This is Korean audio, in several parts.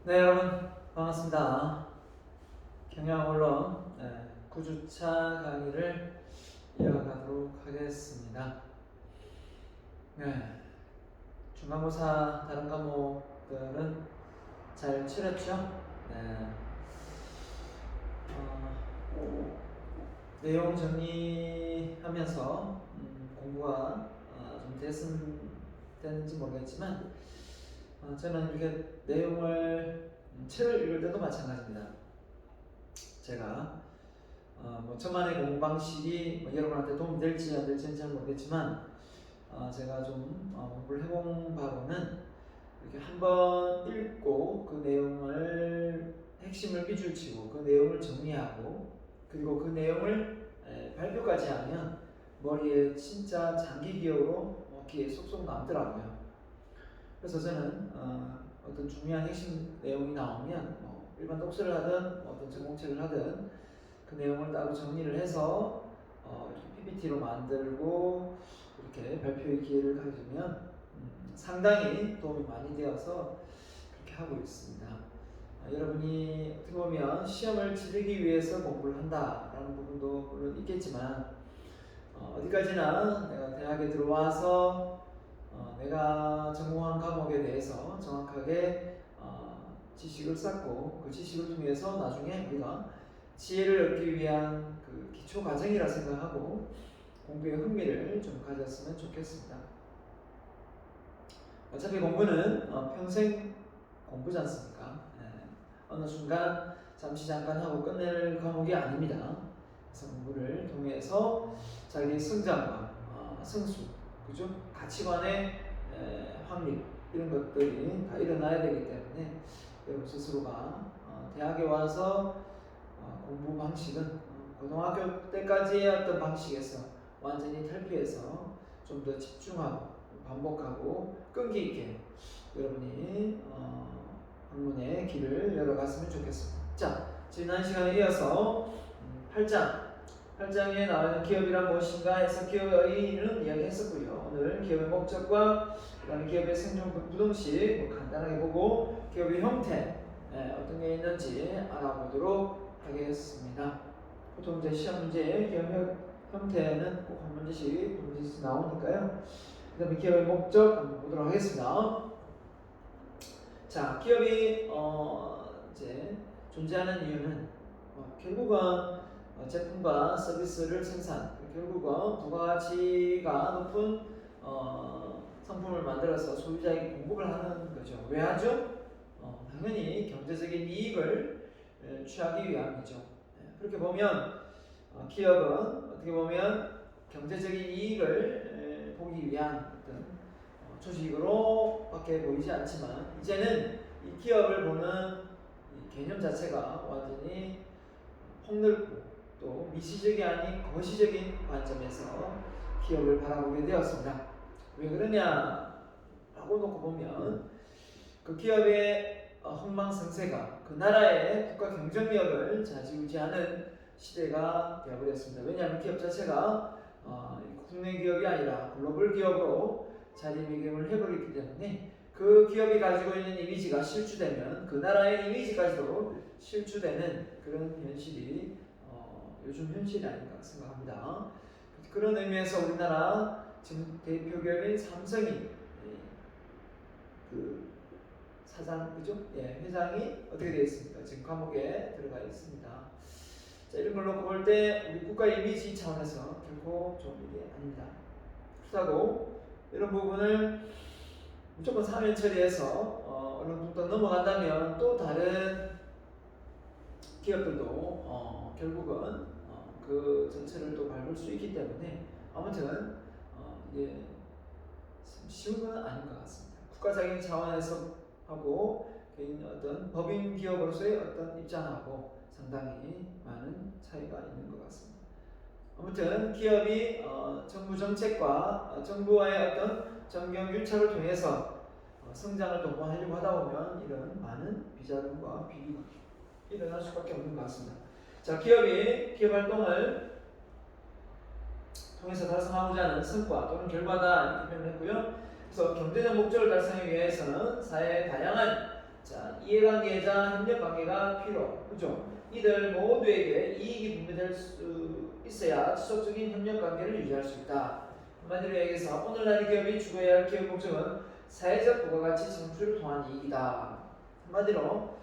네, 여러분 반갑습니다. 경영언론 9주차 강의를 이어가도록 하겠습니다. 네, 중간고사 다른 과목들은 잘 치렀죠? 네, 내용 정리하면서 공부가 좀 됐는지 모르겠지만 저는 이렇게 내용을 책을 읽을 때도 마찬가지입니다. 제가 뭐 저만의 공부 방식이 뭐 여러분한테 도움이 될지 안 될지는 잘 모르겠지만 제가 좀 공부를 해본 바로는 이렇게 한번 읽고 그 내용을 핵심을 밑줄치고 그 내용을 정리하고 그리고 그 내용을 발표까지 하면 머리에 진짜 장기 기억으로 귀에 쏙쏙 남더라고요. 그래서 저는 어떤 중요한 핵심 내용이 나오면 뭐 일반 독서를 하든 어떤 전공책을 하든 그 내용을 따로 정리를 해서 PPT로 만들고 이렇게 발표의 기회를 가지면 상당히 도움이 많이 되어서 그렇게 하고 있습니다. 여러분이 어떻게 보면 시험을 치르기 위해서 공부를 한다라는 부분도 물론 있겠지만 어디까지나 내가 대학에 들어와서 내가 전공한 과목에 대해서 정확하게 지식을 쌓고 그 지식을 통해서 나중에 우리가 지혜를 얻기 위한 그 기초 과정이라 생각하고 공부에 흥미를 좀 가졌으면 좋겠습니다. 어차피 공부는 평생 공부지 않습니까? 어느 순간 잠깐 하고 끝낼 과목이 아닙니다. 그래서 공부를 통해서 자기의 성장과 성수, 그죠? 가치관의 확립 이런 것들이 다 일어나야 되기 때문에 여러분 스스로가 대학에 와서 공부 방식은 고등학교 때까지의 어떤 방식에서 완전히 탈피해서 좀 더 집중하고 반복하고 끈기 있게 여러분이 학문의 길을 열어갔으면 좋겠습니다. 자, 지난 시간에 이어서 8장에 나오는 기업이란 무엇인가 해서 기업의는 이야기했었고요. 오늘 기업의 목적과 그 다음에 기업의 생존 부동식 간단하게 보고 기업의 형태 어떤 게 있는지 알아보도록 하겠습니다. 보통 이제 시험 문제에 기업 형태는 꼭 한 문제씩 두 문제씩 나오니까요. 그 다음에 기업의 목적 한번 보도록 하겠습니다. 자, 기업이 이제 존재하는 이유는 결국은 제품과 서비스를 생산, 결국은 부가가치가 높은 상품을 만들어서 소비자에게 공급을 하는 거죠. 왜 하죠? 당연히 경제적인 이익을 취하기 위함이죠. 그렇게 보면 기업은 어떻게 보면 경제적인 이익을 보기 위한 어떤 조직으로밖에 보이지 않지만 이제는 이 기업을 보는 이 개념 자체가 완전히 폭넓고 또 미시적이 아닌 거시적인 관점에서 기업을 바라보게 되었습니다. 왜 그러냐라고 놓고 보면 그 기업의 흥망성쇠가 그 나라의 국가 경쟁력을 좌지우지하는 시대가 되어버렸습니다. 왜냐하면 기업 자체가 국내 기업이 아니라 글로벌 기업으로 자리매김을 해버렸기 때문에 그 기업이 가지고 있는 이미지가 실추되면 그 나라의 이미지까지도 실추되는 그런 현실이 요즘 현실이 아닌가 생각합니다. 그런 의미에서 우리나라 지금 대표 기업인 삼성이 그 사장, 그죠? 회장이 어떻게 되어 있습니까? 지금 감옥에 들어가 있습니다. 자, 이런 걸 놓고 볼 때 우리 국가 이미지 차원에서 결코 좋은 일이 아닙니다. 그렇다고 이런 부분을 무조건 사면 처리해서 어느 정도 넘어간다면 또 다른 기업들도 결국은 그 전체를 또 밟을 수 있기 때문에 아무튼 이게 쉬운 건 아닌 것 같습니다. 국가적인 차원에서 하고 개인 어떤 법인 기업으로서의 어떤 입장하고 상당히 많은 차이가 있는 것 같습니다. 아무튼 기업이 정부 정책과 정부와의 어떤 정경유착을 통해서 성장을 도모하려고 하다 보면 이런 많은 비자금과 비리가 일어날 수밖에 없는 것 같습니다. 자, 기업이 기업 활동을 통해서 달성하고자 하는 성과 또는 결과다 이렇게 표현했고요. 그래서 경제적 목적을 달성하기 위해서는 사회의 다양한 자, 이해관계자 협력관계가 필요. 그죠? 이들 모두에게 이익이 분배될 수 있어야 지속적인 협력관계를 유지할 수 있다. 한마디로 얘기해서 오늘날 기업이 추구해야 할 기업 목적은 사회적 부가가치 창출을 통한 이익이다. 한마디로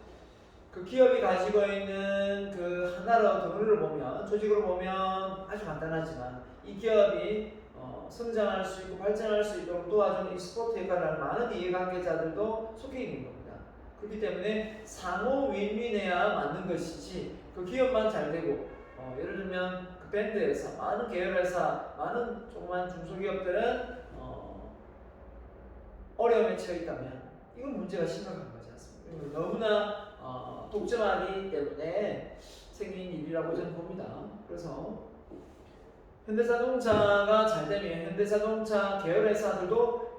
그 기업이 가지고 있는 그 하나로 덩어리를 보면, 조직으로 보면 아주 간단하지만 이 기업이 성장할 수 있고 발전할 수 있도록 도와주는 익스포트 역할을 하는 많은 이해관계자들도 속해 있는 겁니다. 그렇기 때문에 상호 윈윈해야 맞는 것이지 그 기업만 잘 되고 예를 들면 그 밴드에서 많은 계열회사, 많은 조그만 중소기업들은 어려움에 처해 있다면 이건 문제가 심각한 거지 않습니까? 너무나 독점하기 때문에 생긴 일이라고 저는 봅니다. 그래서 현대자동차가 잘 되면 현대자동차 계열회사들도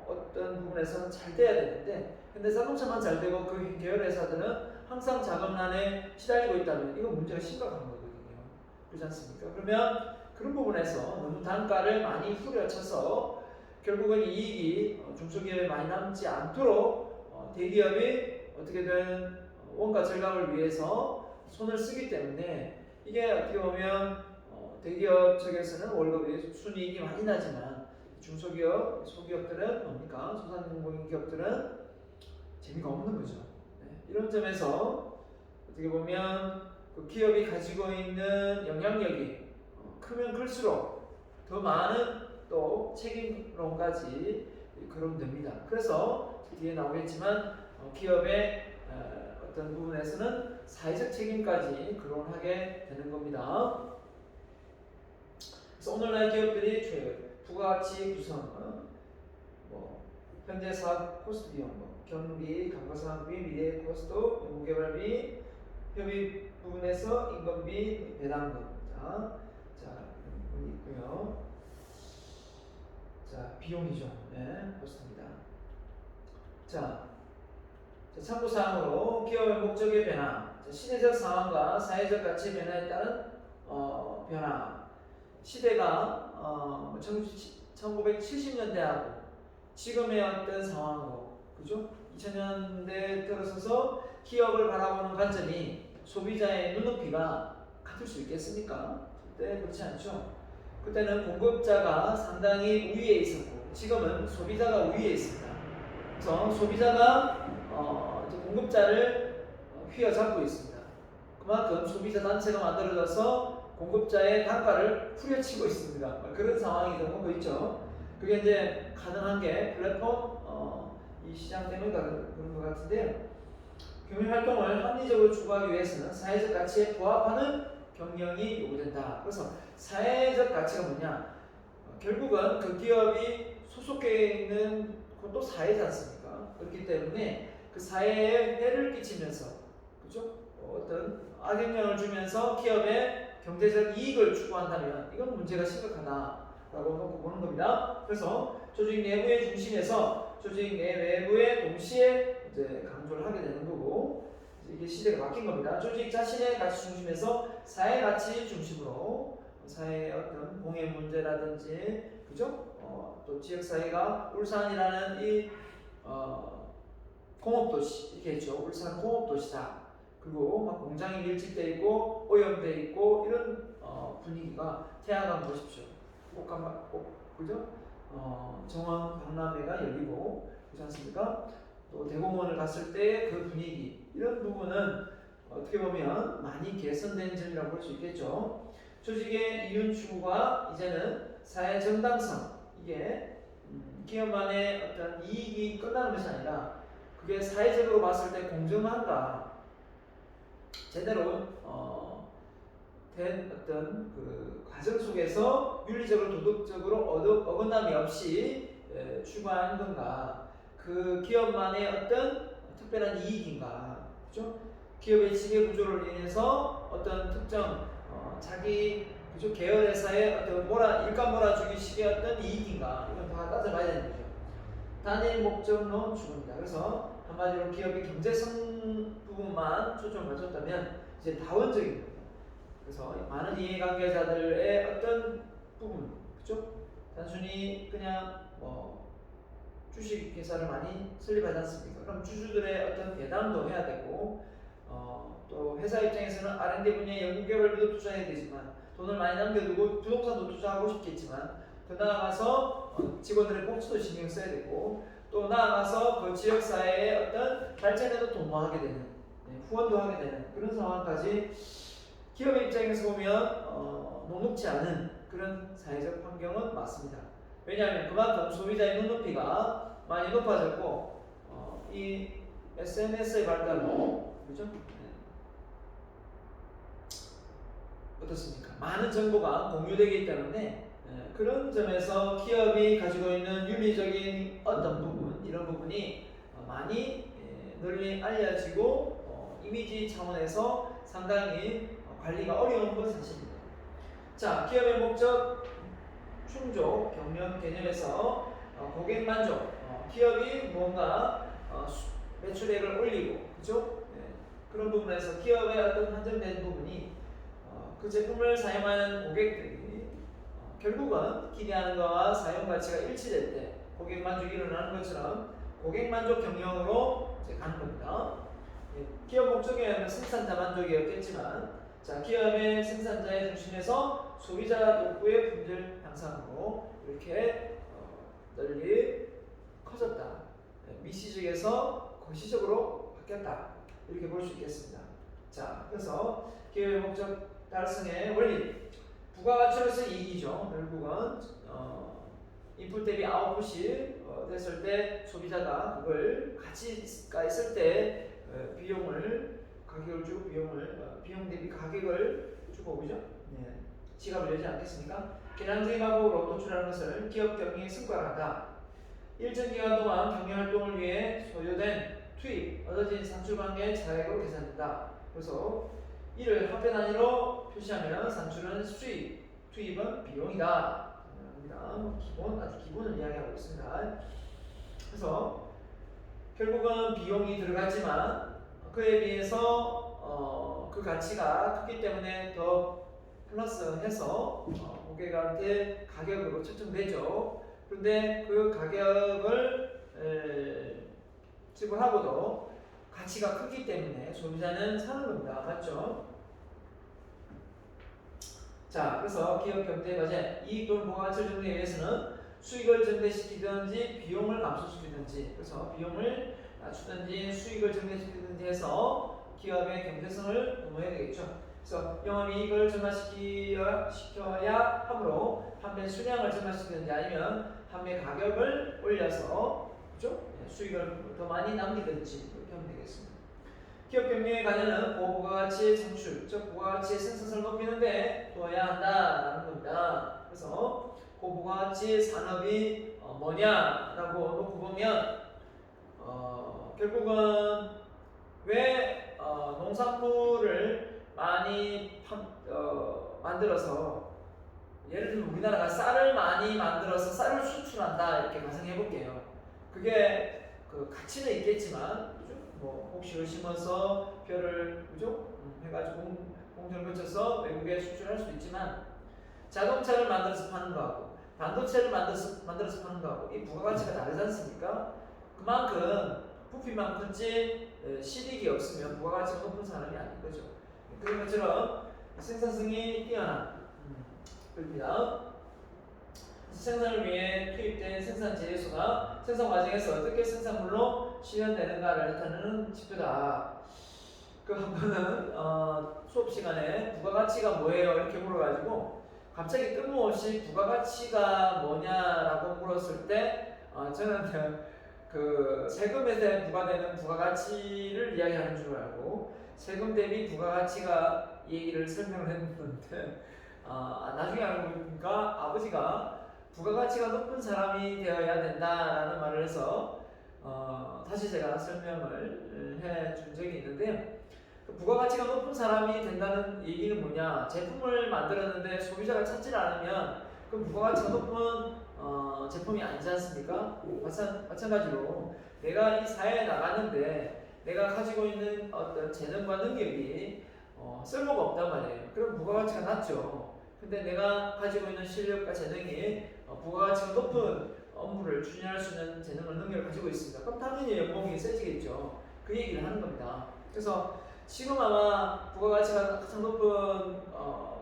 어떤 부분에서는 잘 돼야 되는데 현대자동차만 잘 되고 그 계열회사들은 항상 자금난에 시달리고 있다면 이건 문제가 심각한 거거든요. 그렇지 않습니까? 그러면 그런 부분에서 너무 단가를 많이 후려쳐서 결국은 이익이 중소기업에 많이 남지 않도록 대기업이 어떻게든 원가 절감을 위해서 손을 쓰기 때문에 이게 어떻게 보면 대기업 측에서는 월급이 순이익이 많이 나지만 중소기업, 소기업들은 뭡니까? 소상공인 기업들은 재미가 없는 거죠. 네. 이런 점에서 어떻게 보면 그 기업이 가지고 있는 영향력이 크면 클수록 더 많은 또 책임론까지 거론됩니다. 그래서 뒤에 나오겠지만 기업의 어떤 부분에서는 사회적 책임까지 거론하게 되는 겁니다. 그래서 오늘날 기업들이 부가가치 구성, 현재 사업 코스트 비용, 경비, 감가상각비, 미래 코스트, 연구개발비, 협의 부분에서 인건비, 배당금. 자, 부분이 있고요. 자, 비용이죠. 네, 코스트입니다. 자, 참고사항으로 기업의 목적의 변화, 시대적 상황과 사회적 가치의 변화에 따른 변화. 시대가 1970년대하고 지금의 어떤 상황으로, 그죠? 2000년대 들어서서 기업을 바라보는 관점이 소비자의 눈높이가 같을 수 있겠습니까? 그때 그렇지 않죠. 그때는 공급자가 상당히 우위에 있었고 지금은 소비자가 우위에 있습니다. 그래서 소비자가 공급자를 휘어잡고 있습니다. 그만큼 소비자 단체가 만들어져서 공급자의 단가를 후려치고 있습니다. 그런 상황이 되고 있죠. 그게 이제 가능한 게 플랫폼 이 시장 때문에 그런 것 같은데요. 경영 활동을 합리적으로 추구하기 위해서는 사회적 가치에 부합하는 경영이 요구된다. 그래서 사회적 가치가 뭐냐? 결국은 그 기업이 소속해 있는 것도 사회지 않습니까? 그렇기 때문에 그 사회에 해를 끼치면서, 그죠? 어떤 악영향을 주면서 기업의 경제적 이익을 추구한다면 이건 문제가 심각하다라고 보는 겁니다. 그래서 조직 내부의 중심에서 조직 내 외부에 동시에 이제 강조를 하게 되는 거고, 이게 시대가 바뀐 겁니다. 조직 자신의 가치 중심에서 사회 가치 중심으로 사회의 어떤 공해 문제라든지, 그죠? 또 지역 사회가 울산이라는 이 공업도시 이겠죠. 울산 공업도시다. 그리고 막 공장이 밀집돼 있고 오염돼 있고 이런 분위기가 태양강 보십시오. 그죠? 정원 박람회가 열리고 그렇지 않습니까? 또 대공원을 갔을 때 그 분위기 이런 부분은 어떻게 보면 많이 개선된 점이라고 볼 수 있겠죠. 조직의 이윤 추구가 이제는 사회 정당성 이게 기업만의 어떤 이익이 끝나는 것이 아니라 그게 사회적으로 봤을 때 공정한가 제대로 된 어떤 그 과정 속에서 윤리적으로 도덕적으로 어긋남이 없이 추구하는 건가 그 기업만의 어떤 특별한 이익인가 그죠? 기업의 지배 구조를 인해서 어떤 특정 자기 그죠? 계열회사의 어떤 일감 몰아주기식의 어떤 이익인가 이건 다 따져봐야 되는 거죠. 단일 목적론 추구입니다. 그래서 한마디로 기업의 경제성 부분만 초점을 맞췄다면 이제 다원적인 겁니다. 그래서 많은 이해관계자들의 어떤 부분, 그죠? 단순히 그냥 주식회사를 많이 설립하지 않습니까? 그럼 주주들의 어떤 배당도 해야 되고 또 회사 입장에서는 R&D 분야에 연구 개발비도 투자해야 되지만 돈을 많이 남겨두고 부동산도 투자하고 싶겠지만 더 나아가서 직원들의 복지도 신경 써야 되고 또 나아가서 그 지역사회의 어떤 발전에도 도모하게 되는 후원도 하게 되는 그런 상황까지 기업의 입장에서 보면 녹록지 않은 그런 사회적 환경은 맞습니다. 왜냐하면 그만큼 소비자의 눈높이가 많이 높아졌고 이 SNS의 발달로 그죠? 어떻습니까? 많은 정보가 공유되기 때문에 그런 점에서 기업이 가지고 있는 윤리적인 어떤 부분 이런 부분이 많이 널리 알려지고 이미지 차원에서 상당히 관리가 어려운 건 사실입니다. 자, 기업의 목적 충족 경영 개념에서 고객 만족 기업이 뭔가 매출액을 올리고 그죠? 그런 부분에서 기업의 어떤 한정된 부분이 그 제품을 사용하는 고객들이 결국은 기대하는 것과 사용 가치가 일치될 때 고객 만족이 일어나는 것처럼 고객 만족 경영으로 이제 가는 겁니다. 기업 목적에는 생산자 만족이었겠지만 자, 기업의 생산자의 중심에서 소비자 욕구의 품질 향상으로 이렇게 널리 커졌다. 미시적에서 거시적으로 바뀌었다. 이렇게 볼 수 있겠습니다. 자, 그래서 기업의 목적 달성의 원리 부가가치로서 이익이죠. 결국은 인풋 대비 아웃풋이 됐을 때 소비자가 그걸 가치가 있을 때 비용을 가격을 주고 비용 대비 가격을 주고 그죠? 네. 지갑을 열지 않겠습니까? 계량적인 방법으로 도출하는 것을 기업 경영의 성과라다. 일정 기간 동안 경영 활동을 위해 소요된 투입, 얻어진 산출 관계의 차액으로 계산된다. 그래서 이를 화폐 단위로 표시하면 산출은 수입, 투입은 비용이다. 기본, 아주 기본을 이야기하고 있습니다. 그래서 결국은 비용이 들어갔지만 그에 비해서 그 가치가 크기 때문에 더 플러스해서 고객한테 가격으로 책정되죠. 그런데 그 가격을 지불하고도 가치가 크기 때문에 소비자는 사는 겁니다. 맞죠? 자, 그래서 기업 경제의 과제 이익 또는 부가가치를 정리하기 위해서는 수익을 증대시키든지 비용을 감소시키든지 그래서 비용을 낮추든지 수익을 증대시키든지 해서 기업의 경제성을 도모해야 되겠죠. 그래서 영업이익을 증가시켜야 하므로 판매 수량을 증가시키든지 아니면 판매 가격을 올려서 그렇죠? 수익을 더 많이 남기든지 그렇게 하면 되겠습니다. 기업 경영의 관여는 고부가가치의 창출, 즉 부가가치의 생산성을 높이는데 도와야 한다라는 겁니다. 그래서 고부가가치 산업이 뭐냐라고 놓고 보면 결국은 왜 농산물을 많이 만들어서 예를 들면 우리나라가 쌀을 많이 만들어서 쌀을 수출한다 이렇게 가정해 볼게요. 그게 그 가치는 있겠지만 뭐 혹시를 심어서 벼를 그죠? 해가지고 공정을 거쳐서 외국에 수출할 수도 있지만 자동차를 만들어서 파는 거하고 반도체를 만들어서 파는 거하고 이 부가가치가 다르지 않습니까? 그만큼 부피만 큰지 실익이 없으면 부가가치가 높은 사람이 아닌 거죠. 그런 것처럼 생산성이 뛰어난 겁니다. 생산을 위해 투입된 생산 재료수가 생산 과정에서 어떻게 생산물로 실현되는가를 나타내는 지표다. 그 한 번은 수업 시간에 부가가치가 뭐예요? 이렇게 물어가지고 갑자기 뜬금없이 부가가치가 뭐냐라고 물었을 때 저는 그 세금에 대해 부과되는 부가가치를 이야기하는 줄 알고 세금 대비 부가가치가 얘기를 설명을 했는데 나중에 알고 보니까 아버지가 부가가치가 높은 사람이 되어야 된다라는 말을 해서 다시 제가 설명을 해준 적이 있는데요. 그 부가가치가 높은 사람이 된다는 얘기는 뭐냐? 제품을 만들었는데 소비자가 찾지 않으면 그 부가가치가 높은 제품이 아니지 않습니까? 마찬가지로 내가 이 사회에 나가는데 내가 가지고 있는 어떤 재능과 능력이 쓸모가 없단 말이에요. 그럼 부가가치가 낮죠. 근데 내가 가지고 있는 실력과 재능이 부가가치가 높은 업무를 추진할 수 있는 재능을 능력을 가지고 있습니다. 그럼 당연히 연봉이 세지겠죠. 그 얘기를 하는 겁니다. 그래서 지금 아마 부가가치가 가장 높은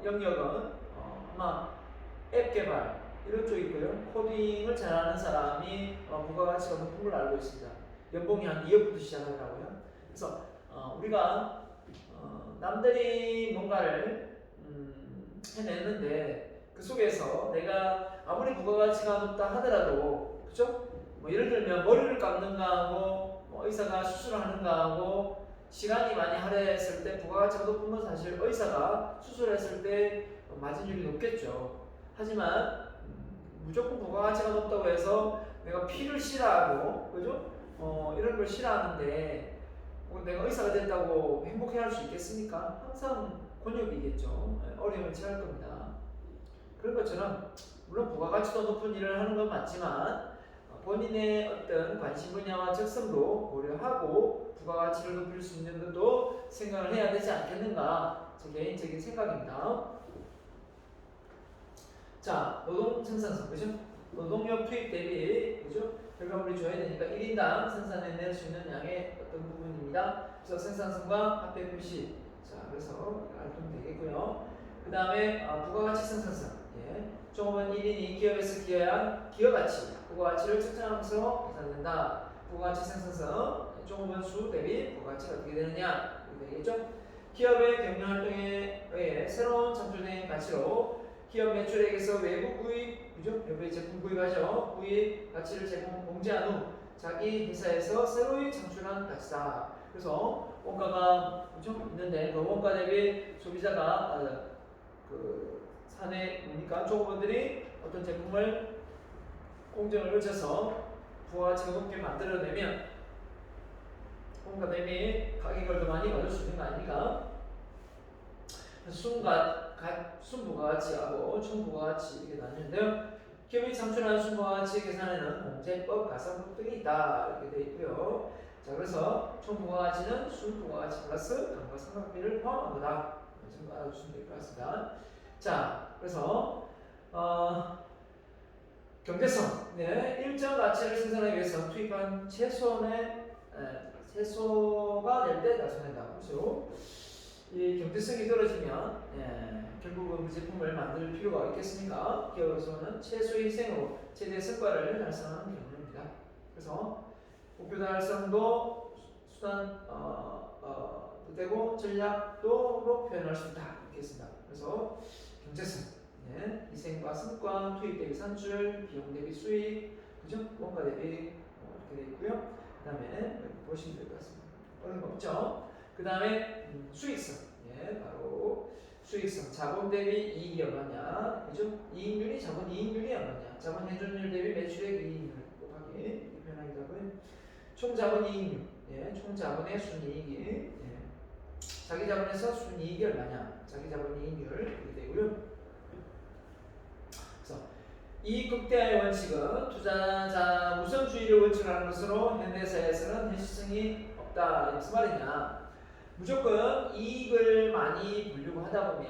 영역은 아마 앱 개발 이런 쪽이고요. 코딩을 잘하는 사람이 부가가치가 높은 걸로 알고 있습니다. 연봉이 한 2억부터 시작하더라고요. 그래서 우리가 남들이 뭔가를 해냈는데 그 속에서 내가 아무리 부가가치가 높다 하더라도 그죠? 뭐 예를 들면 머리를 깎는가 하고 뭐 의사가 수술하는가 하고 시간이 많이 할애했을 때 부가가치가 높은 건 사실 의사가 수술했을 때 마진율이 높겠죠. 하지만 무조건 부가가치가 높다고 해서 내가 피를 싫어하고 그죠? 이런 걸 싫어하는데 내가 의사가 됐다고 행복해할 수 있겠습니까? 항상 곤욕이겠죠. 어려움을 처할 겁니다. 그런 것처럼 물론 부가가치도 높은 일을 하는 건 맞지만 본인의 어떤 관심 분야와 적성도 고려하고 부가가치를 높일 수 있는 것도 생각을 해야 되지 않겠는가 제 개인적인 생각입니다. 자, 노동 생산성, 그죠? 노동력 투입 대비, 그죠? 결과물이 줘야 되니까 1인당 생산해낼 수 있는 양의 어떤 부분입니다. 그래서 생산성과 합계 표시. 자, 그래서 알면 되겠고요. 그 다음에 부가가치 생산성. 예. 종업원 1인이 기업에서 기여한 기여가치, 부가가치를 측정하면서 계산된다. 부가가치 생산성, 종업원 수 대비 부가가치가 어떻게 되느냐, 이렇게 되겠죠? 기업의 경영활동에 의해 새로운 창출된 가치로 기업 매출액에서 외부 구입, 그죠? 외부의 제품 구입하죠. 구입 가치를 제공 공제한 후 자기 회사에서 새로이 창출한 가치다. 그래서 원가가 그죠? 있는데 그 원가 대비 소비자가 그 사내 보니까 종업원들이 어떤 제품을 공정을 거쳐서 부가가치가 높게 만들어내면 원가 대비 가격을 더 많이 받을 수 있는 거 아닙니까? 순부가가치하고 총부가가치 이렇게 나뉘는데요. 기업이 창출한 순부가가치 계산에는 공제법, 가산법 등이 있다 이렇게 되어 있고요. 자, 그래서 총부가가치는 순부가가치 플러스 감가상각비를 포함한 거다. 좀 알아두시면 될 것 같습니다. 자, 그래서 경제성, 네, 일정 가치를 생산하기 위해서 투입한 최소가 낼 때 나타낸다. 그렇죠? 이 경제성이 떨어지면 결국은 그 제품을 만들 필요가 있겠습니까? 기업에서는 최소의 희생으로 최대 성과를 달성하는 경우입니다. 그래서 목표 달성도 수단 되고 전략도로 표현할 수 있다. 이렇게 했습니다. 그래서 경제성, 희생과 성과, 투입 대비 산출, 비용 대비 수익, 그죠? 원가 대비 이렇게 되어 있고요. 그 다음에 보시면 될 것 같습니다. 어려운 거 없죠? 그 다음에 수익성, 바로 수익성, 자본 대비 이익이 얼마냐, 그죠? 이익률이 자본 이익률이 얼마냐, 자본 회전율 대비 매출액 이익률 곱하기 이렇게 표현하기도 하고요. 총 자본 이익률, 총 자본의 순이익이, 자기 자본에서 순이익이 얼마냐, 자기 자본 이익률 이렇게 되고요. 그래서 이익 극대화의 원칙은 투자자 우선주의를 원칙으로 하는 것으로 현대사에서는 현실성이 없다. 무슨 말이냐? 무조건 이익을 많이 보려고 하다 보면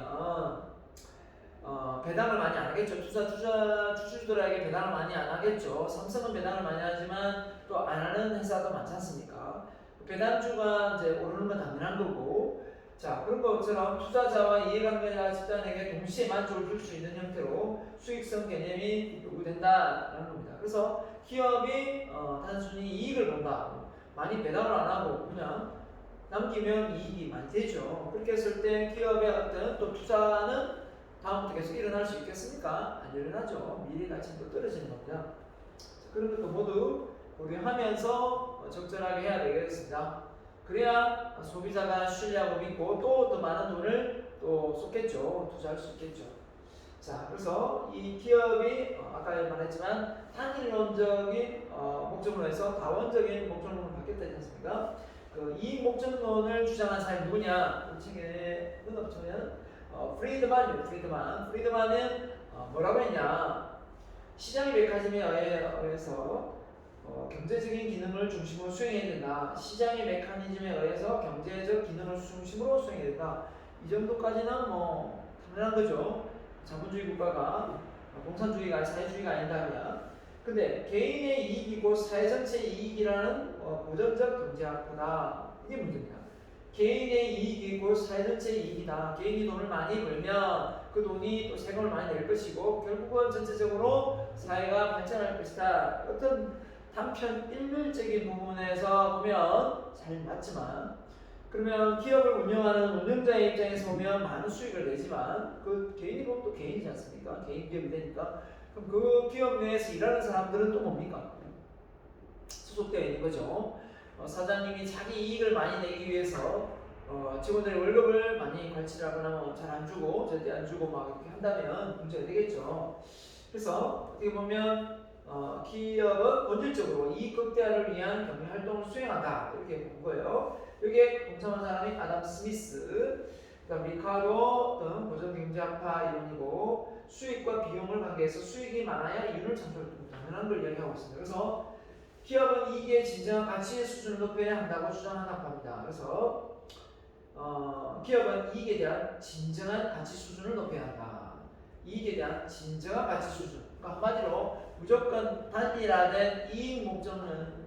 배당을 많이 안 하겠죠. 투자주들에게 배당을 많이 안 하겠죠. 삼성은 배당을 많이 하지만 또 안 하는 회사도 많지 않습니까? 배당주가 이제 오르는 건 당연한 거고, 자, 그런 것처럼 투자자와 이해관계자 집단에게 동시에 만족을 줄 수 있는 형태로 수익성 개념이 요구된다라는 겁니다. 그래서 기업이 단순히 이익을 본다, 많이 배당을 안 하고 그냥 남기면 이익이 많이 되죠. 그렇게 했을 때 기업의 어떤 또 투자는 다음부터 계속 일어날 수 있겠습니까? 안 일어나죠. 미래 가치는 또 떨어지는 겁니다. 그런 것도 모두 고려하면서 적절하게 해야 되겠습니다. 그래야 소비자가 신뢰하고 믿고 또 더 많은 돈을 또 쏟겠죠. 투자할 수 있겠죠. 자, 그래서 이 기업이 아까 말했지만 단일론적인 목적으로 해서 다원적인 목적으로 바뀌었다지 않습니까? 그 이익 목적론을 주장한 사람이 누구냐? 이 책에는 없지만 프리드만이요. 프리드만은 뭐라고 했냐? 시장의 메커니즘에 의해서 경제적인 기능을 중심으로 수행해야 된다. 시장의 메커니즘에 의해서 경제적 기능을 중심으로 수행해야 된다. 이 정도까지는 당연한 거죠. 자본주의 국가가 공산주의가 사회주의가 아니다 그냥. 근데 개인의 이익이고 사회 전체의 이익이라는 고전적 경제학보다 이게 문제입니다. 개인의 이익이고 사회 전체의 이익이다. 개인이 돈을 많이 벌면 그 돈이 또 세금을 많이 낼 것이고 결국은 전체적으로 사회가 발전할 것이다. 어떤 단편 일률적인 부분에서 보면 잘 맞지만 그러면 기업을 운영하는 운영자의 입장에서 보면 많은 수익을 내지만 그 개인이 보면 또 개인이지 않습니까? 개인 기업이 되니까 그럼 그 기업 내에서 일하는 사람들은 또 뭡니까? 소속되어 있는 거죠. 사장님이 자기 이익을 많이 내기 위해서 직원들의 월급을 많이 관치하거나 잘 안 주고 절대 안 주고 막 이렇게 한다면 문제가 되겠죠. 그래서 어떻게 보면 기업은 본질적으로 이익 극대화를 위한 경영 활동을 수행한다 이렇게 본 거예요. 여기에 동참한 사람이 아담 스미스, 그다음 리카도 등 고전 경제학파 이론이고 수익과 비용을 관계해서 수익이 많아야 이윤을 창출한다는 당연한 걸 이야기하고 있습니다. 그래서 기업은 이익의 진정한 가치의 수준을 높여야 한다고 주장하는 학파입니다. 그래서 기업은 이익에 대한 진정한 가치 수준을 높여야 한다. 이익에 대한 진정한 가치 수준. 그러니까 한마디로 무조건 단일화된 이익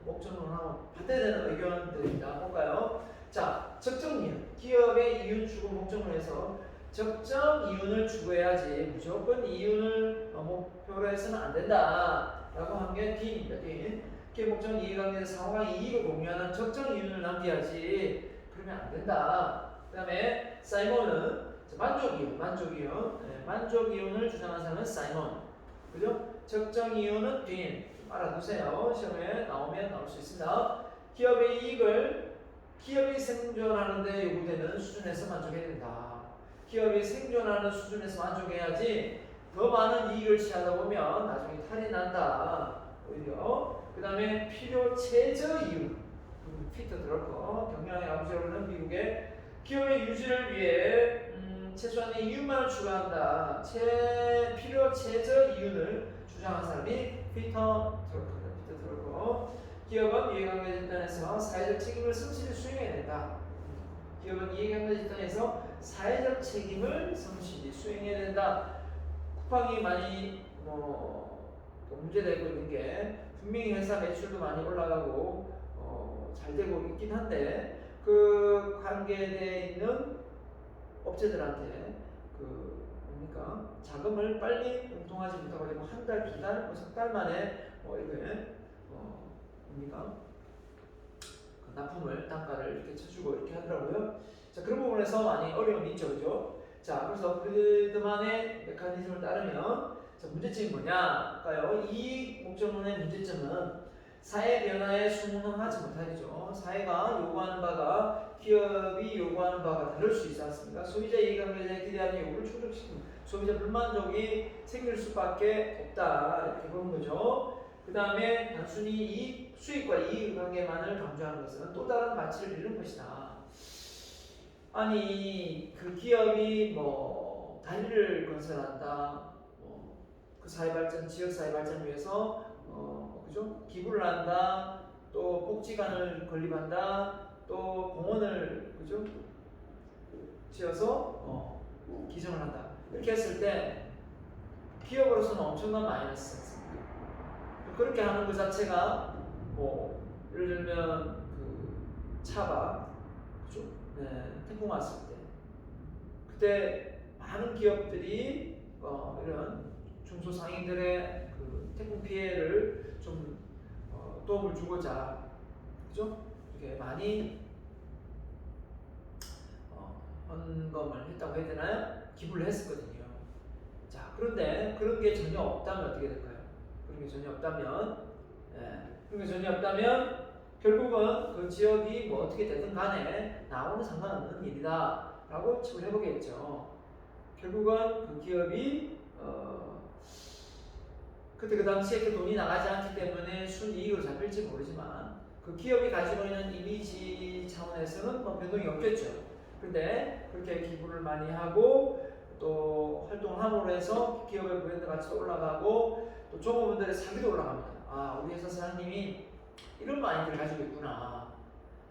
목적론하고 반대되는 의견들입니다. 볼까요? 자, 적정 이윤. 기업의 이윤 추구 목적론에서 적정 이윤을 추구해야지 무조건 이윤을 목표로 해서는 안 된다. 라고 한 게 D입니다. D. 기업 목적은 이해관계에서 상호간 이익을 공유하는 적정 이윤을 남겨야지. 그러면 안 된다. 그 다음에 사이먼은 만족이윤. 만족이윤을 주장하는 사람은 사이먼. 그죠? 적정 이윤은 빈. 알아두세요. 시험에 나오면 나올 수 있습니다. 기업의 이익을 기업이 생존하는 데 요구되는 수준에서 만족해야 된다. 기업이 생존하는 수준에서 만족해야지 더 많은 이익을 취하다 보면 나중에 탈이 난다. 오히려. 그 다음에 필요 최저 이유. 피터 들을 거. 경영의 아버지로는 미국의 기업의 유지를 위해 최소한의 이윤만을 추구한다. 필요 최저 이윤을 주장한 사람이 피터 드러커. 기업은 이해관계 집단에서 사회적 책임을 성실히 수행해야 된다. 기업은 이해관계 집단에서 사회적 책임을 성실히 수행해야 된다. 쿠팡이 많이 문제되고 있는 게 분명히 회사 매출도 많이 올라가고 잘 되고 있긴 한데 그 관계되어 있는 업체들한테 뭡니까 자금을 빨리 공통하지 못하고 되고 한 달, 두 달, 석 달 만에 이렇게 뭡니까 그 납품을 단가를 이렇게 쳐주고 이렇게 하더라고요. 자, 그런 부분에서 많이 어려움이 있죠, 그죠? 자, 그래서 그들만의 메커니즘을 따르면 자, 문제점이 뭐냐까요? 이 목적론의 문제점은 사회 변화에 순응하지 못하죠. 사회가 요구하는 바가 기업이 요구하는 바가 다를 수 있지 않습니까? 소비자 이익관계자의 기대하는 요구를 충족시키는 소비자 불만족이 생길 수밖에 없다 이렇게 보는 거죠. 그 다음에 단순히 수익과 이익 관계만을 강조하는 것은 또 다른 가치를 잃는 것이다. 아니 그 기업이 다리를 건설한다, 그 사회 발전, 지역 사회 발전 위해서 그죠? 기부를 한다, 또 복지관을 건립한다, 또 공원을 그죠? 지어서 기증을 한다. 이렇게 했을 때 기업으로서는 엄청난 마이너스였습니다. 그렇게 하는 그 자체가 예를 들면 그 차박 그죠? 네, 태풍 왔을 때 그때 많은 기업들이 이런 중소상인들의 그 태풍 피해를 좀 도움을 주고자 그죠? 이렇게 많이 헌금을 했다고 해야 되나요? 기부를 했었거든요. 자, 그런데 그런 게 전혀 없다면 어떻게 될까요? 그런 게 전혀 없다면, 그런 게 전혀 없다면 결국은 그 지역이 어떻게 되든 간에 나하고는 상관없는 일이다라고 칩을 해보겠죠. 결국은 그 기업이 그때 그 당시에 그 돈이 나가지 않기 때문에 순이익으로 잡힐지 모르지만 그 기업이 가지고 있는 이미지 차원에서는 변동이 없겠죠. 근데 그렇게 기부를 많이 하고 또 활동을 함으로 해서 기업의 브랜드 가치도 올라가고 또 종업원들의 사기도 올라갑니다. 아, 우리 회사 사장님이 이런 마인드를 가지고 있구나.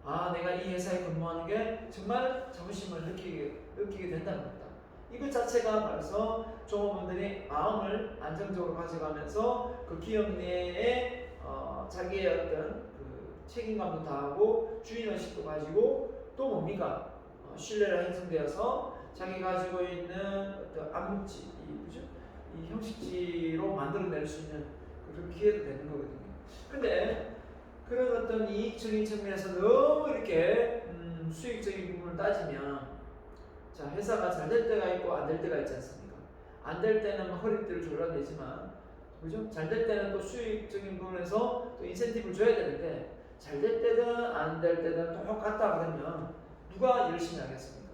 아, 내가 이 회사에 근무하는 게 정말 자부심을 느끼게 된다는 겁니다. 이것 자체가 벌써 종업원들이 마음을 안정적으로 가져가면서 그 기업 내에 자기의 어떤 그 책임감도 다하고 주인의식도 가지고 또 뭡니까? 신뢰가 형성되어서 자기 가지고 있는 어떤 암묵지, 이 형식지로 만들어낼 수 있는 그런 기회도 되는 거거든요. 근데 그런 어떤 이익적인 측면에서 너무 이렇게 수익적인 부분을 따지면 자, 회사가 잘 될 때가 있고 안 될 때가 있지 않습니까? 안 될 때는 허리띠를 졸라매지만 그죠? 잘 될 때는 또 수익적인 부분에서 또 인센티브를 줘야 되는데 잘 될 때든 안 될 때든 똑같다 그러면 누가 열심히 하겠습니까?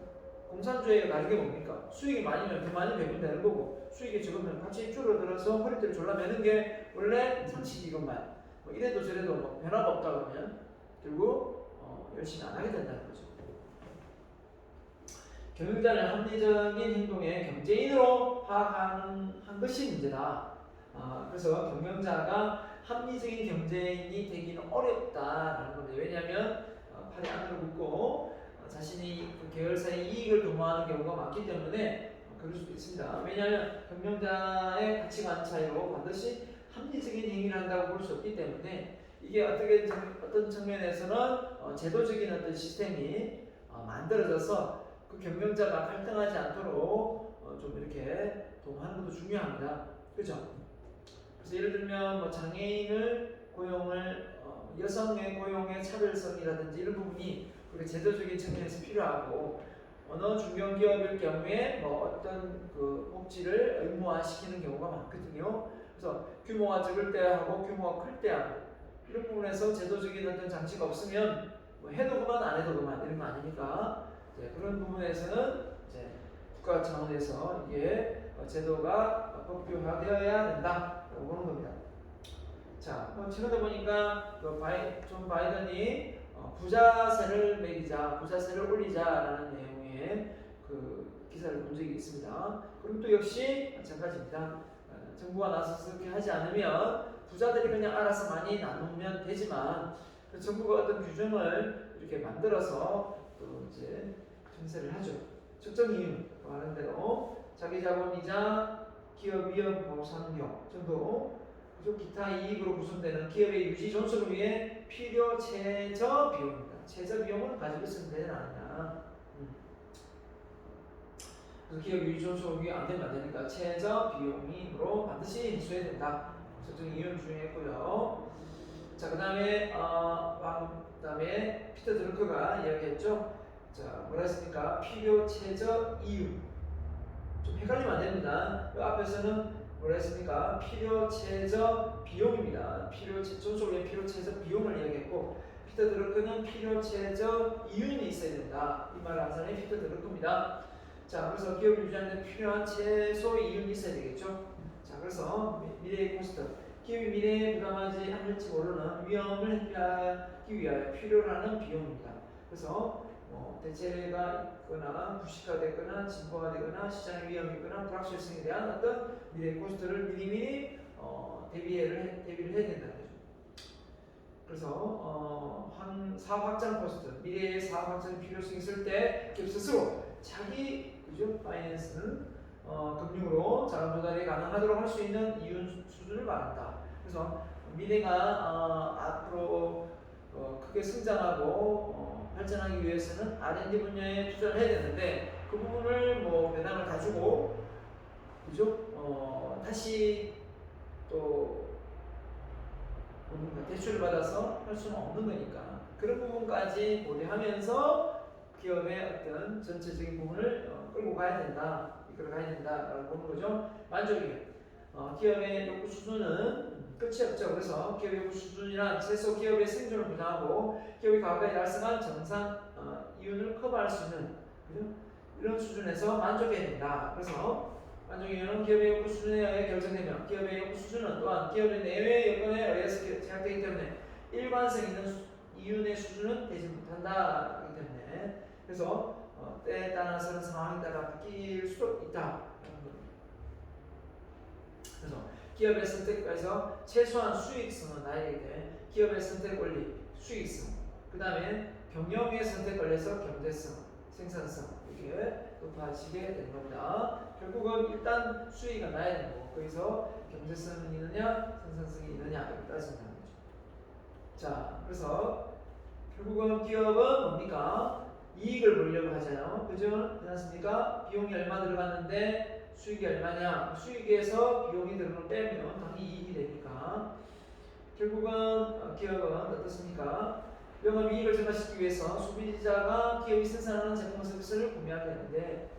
공산주의의 다른 게 뭡니까? 수익이 많으면 더 많이 배분되는 거고 수익이 적으면 같이 줄어들어서 허리띠를 졸라매는 게 원래 상식이건만 뭐 이래도 저래도 뭐 변화가 없다 그러면 결국 열심히 안 하게 된다는 거죠. 경영자는 합리적인 행동에 경제인으로 파악한 것이 문제다. 그래서 경영자가 합리적인 경제인이 되기는 어렵다라는 겁니다. 왜냐하면 팔이 안으로 굽고 자신이 그 계열사의 이익을 도모하는 경우가 많기 때문에 그럴 수도 있습니다. 왜냐하면 경영자의 가치관 차이로 반드시 합리적인 행위를 한다고 볼 수 없기 때문에 이게 어떤 측면에서는 제도적인 어떤 시스템이 만들어져서 그 경영자가 갈등하지 않도록 좀 이렇게 도모하는 것도 중요합니다. 그렇죠? 그래서 예를 들면 뭐 장애인을 고용을 여성의 고용의 차별성이라든지 이런 부분이 그렇게 제도적인 측면에서 필요하고 어느 중견기업일 경우에 뭐 어떤 그 복지를 의무화시키는 경우가 많거든요. 그래서 규모가 적을 때 하고 규모가 클 때 하고 이런 부분에서 제도적인 어떤 장치가 없으면 뭐 해도 그만 안 해도 그만 이런 거 아니니까 그런 부분에서는 이제 국가 차원에서 이게 제도가 법규화되어야 된다라고 보는 겁니다. 자, 최근에 보니까 존 바이든이 부자세를 매기자, 부자세를 올리자라는 내용의 그 기사를 본 적이 있습니다. 그럼 또 역시 마찬가지입니다. 정부가 나서서 그렇게 하지 않으면 부자들이 그냥 알아서 많이 나누면 되지만 그 정부가 어떤 규정을 이렇게 만들어서 또 이제 전세를 하죠. 특정 이유 말하는 대로 자기 자본이자 기업 위험 보상료 정도 그리고 기타 이익으로 구성되는 기업의 유지 존속을 위해 필요 최저 비용입니다. 최저 비용은 가지고 있으면 되지 않느냐. 그래서 기업 유지 존속을 위해 안 되면 안 되니까 최저 비용으로 반드시 인수해야 된다. 특정 이유를 주장했고요. 자, 그다음에 피터 드루커가 이야기했죠. 자, 뭐라 했습니까? 필요 최저 이유. 좀 헷갈리면 안 됩니다. 그 앞에서는 뭐라 했습니까? 필요 최저 비용입니다. 존속의 필요 최저 비용을 이야기했고 피터 드루커는 필요 최저 이윤이 있어야 된다. 이 말을 한 사람이 피터 드루커입니다. 자, 그래서 기업을 유지하는 데 필요한 최소 이윤이 있어야 되겠죠. 자, 그래서 미래의 코스트. 기업이 미래에 부담하지 않을지 모르는 위험을 해결하기 위하여 필요로 하는 비용입니다. 그래서 대체가 있거나 부식화되거나 진보화되거나 시장의 위험이 있거나 불확실성에 대한 어떤 미래의 코스트를 미리미리 대비를 해야 된다는 거죠. 그래서 사업 확장 코스트, 미래의 사업 확장 필요성이 있을 때 기업 스스로 자기 그죠? 파이낸스는 금융으로 자금 조달이 가능하도록 할 수 있는 이윤 수준을 말한다. 그래서 미래가 앞으로 크게 성장하고 발전하기 위해서는 R&D 분야에 투자를 해야 되는데 그 부분을 뭐 배당을 가지고 그죠? 다시 또 대출을 받아서 할 수는 없는 거니까 그런 부분까지 고려하면서 기업의 어떤 전체적인 부분을 끌고 가야 된다, 이끌어 가야 된다라고 보는 거죠. 만족이에요. 기업의 욕구 수준은 끝이 없죠. 그래서 기업 욕구 수준이란 최소 기업의 생존을 보장하고 기업이 과거에 달성한 정상 이윤을 커버할 수 있는 그죠? 이런 수준에서 만족해야 된다. 그래서 만족 이유는 기업의 욕구 수준에 의해 결정되며 기업의 욕구 수준은 또한 기업의 내외 여건에 의해서 제약되기 때문에 일관성 있는 이윤의 수준은 되지 못한다. 그렇기 때문에 그래서 때에 따라서는 상황에 따라 바뀔 수도 있다. 그래서 기업의 선택에서 최소한 수익성은 나에게 돼. 기업의 선택 원리, 수익성. 그 다음에 경영의 선택 원리에서 경제성. 생산성 이렇게 높아지게 되는 겁니다. 결국은 일단 수익이 나야 되는 거고 거기서 경제성이 있느냐 생산성이 있느냐 이렇게 따진다는 거죠. 자, 그래서 결국은 기업은 뭡니까? 이익을 보려고 하잖아요. 그죠? 그렇습니까? 비용이 얼마 들어갔는데 수익이 얼마냐? 수익에서 비용이 들어간 걸 빼면 당연히 이익이 되니까 결국은 기업은 어떻습니까? 영업 이익을 증가시키기 위해서 소비자가 기업이 생산하는 제품 서비스를 구매하게 되는데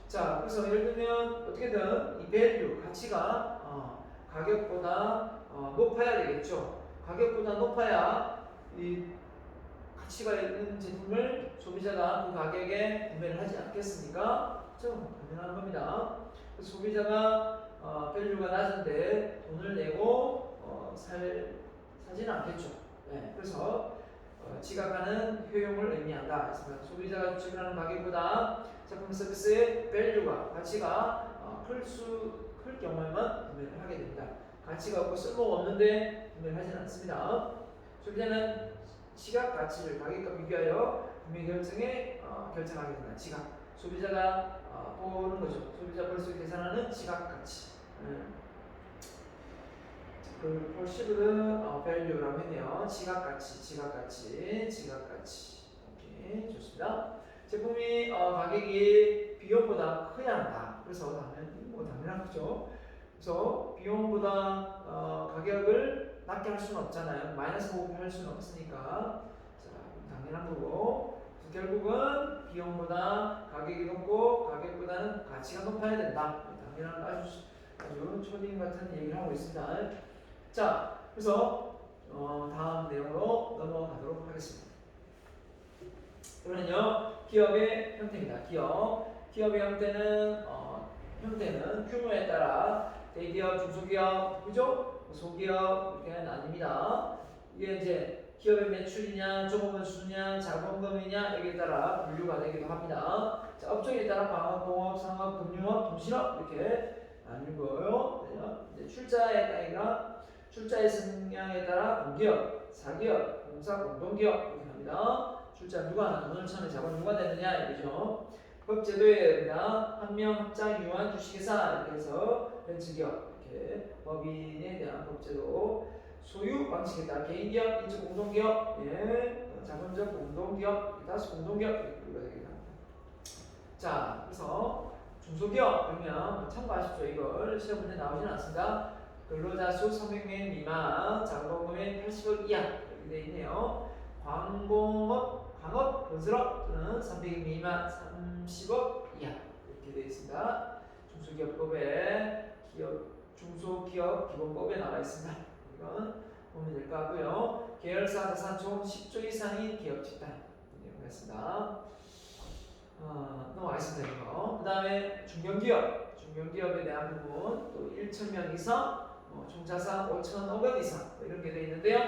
자, 그래서 예를 들면 어떻게든 이 밸류 가치가 가격보다 높아야 되겠죠. 가격보다 높아야 이 가치가 있는 제품을 소비자가 그 가격에 구매를 하지 않겠습니까? 좀 당연한 겁니다. 소비자가 밸류가 낮은데 돈을 내고 사지는 않겠죠. 네, 그래서 지각하는 효용을 의미한다. 그래서 소비자가 지불하는 가격보다 제품 서비스의 밸류가 가치가 클 경우에만 구매를 하게 됩니다. 가치가 없고 쓸모가 없는데 구매를 하지는 않습니다. 소비자는 시각 가치를 가격과 비교하여 구매 결정에 결정하게 된다. 지각. 소비자가 보는 거죠. 소비자 머릿속에 계산하는 지각 가치. 그 perceived value라고 했네요. 지각 가치. 오케이, 좋습니다. 제품이 가격이 비용보다 커야 한다. 그래서 당연한 거죠. 그래서 비용보다 가격을 낮게 할 수는 없잖아요. 마이너스 호흡을 할 수는 없으니까. 자, 당연한 거고. 결국은 비용보다 가격이 높고 가격보다는 가치가 높아야 된다. 당연한 아주 초딩 같은 얘기를 하고 있습니다. 자, 그래서 다음 내용으로 넘어가도록 하겠습니다. 그러면요, 기업의 형태입니다. 기업의 형태는 규모에 따라 대기업, 중소기업, 그죠? 소기업 이렇게 나뉩니다. 이게 이제 기업의 매출이냐, 종업원 수냐, 자본금이냐 여기에 따라 분류가 되기도 합니다. 자, 업종에 따라 광업, 공업, 상업, 금융업, 통신업 이렇게 나뉘고요. 출자의 따위가 출자의 성향에 따라 공기업, 사기업, 공사, 공동기업 이렇게 합니다. 출자 누가 하나 돈을 처음에 자본 누가 되느냐 이거죠. 법제도에 한명 합작 유한 주식회사 이렇게 해서 벤처기업 이렇게 법인에 대한 법제도 소유 방식에 따라 개인기업, 인적 공동기업, 자본적 공동기업, 다시 공동기업 이렇게 분류가 되게 됩니다. 자, 그래서 중소기업 그러면 참고하십시오. 이걸 시험 문제 나오지는 않습니다. 근로자 수 300명 미만, 자본금액 80억 이하 이렇게 되어 있네요. 광업, 건설업 또는 300억 미만 30억 이하 이렇게 되어 있습니다. 중소기업법에 중소기업 기본법에 나와 있습니다. 이건 보면 될 것 같고요. 계열사 자산 총 10조 이상인 기업 집단 내용이었습니다. 넘어가겠습니다. 이거. 그 다음에 중견기업에 대한 부분 또 1,000명 이상, 총자산 5,000억 원 이상 이런 게 되어 있는데요.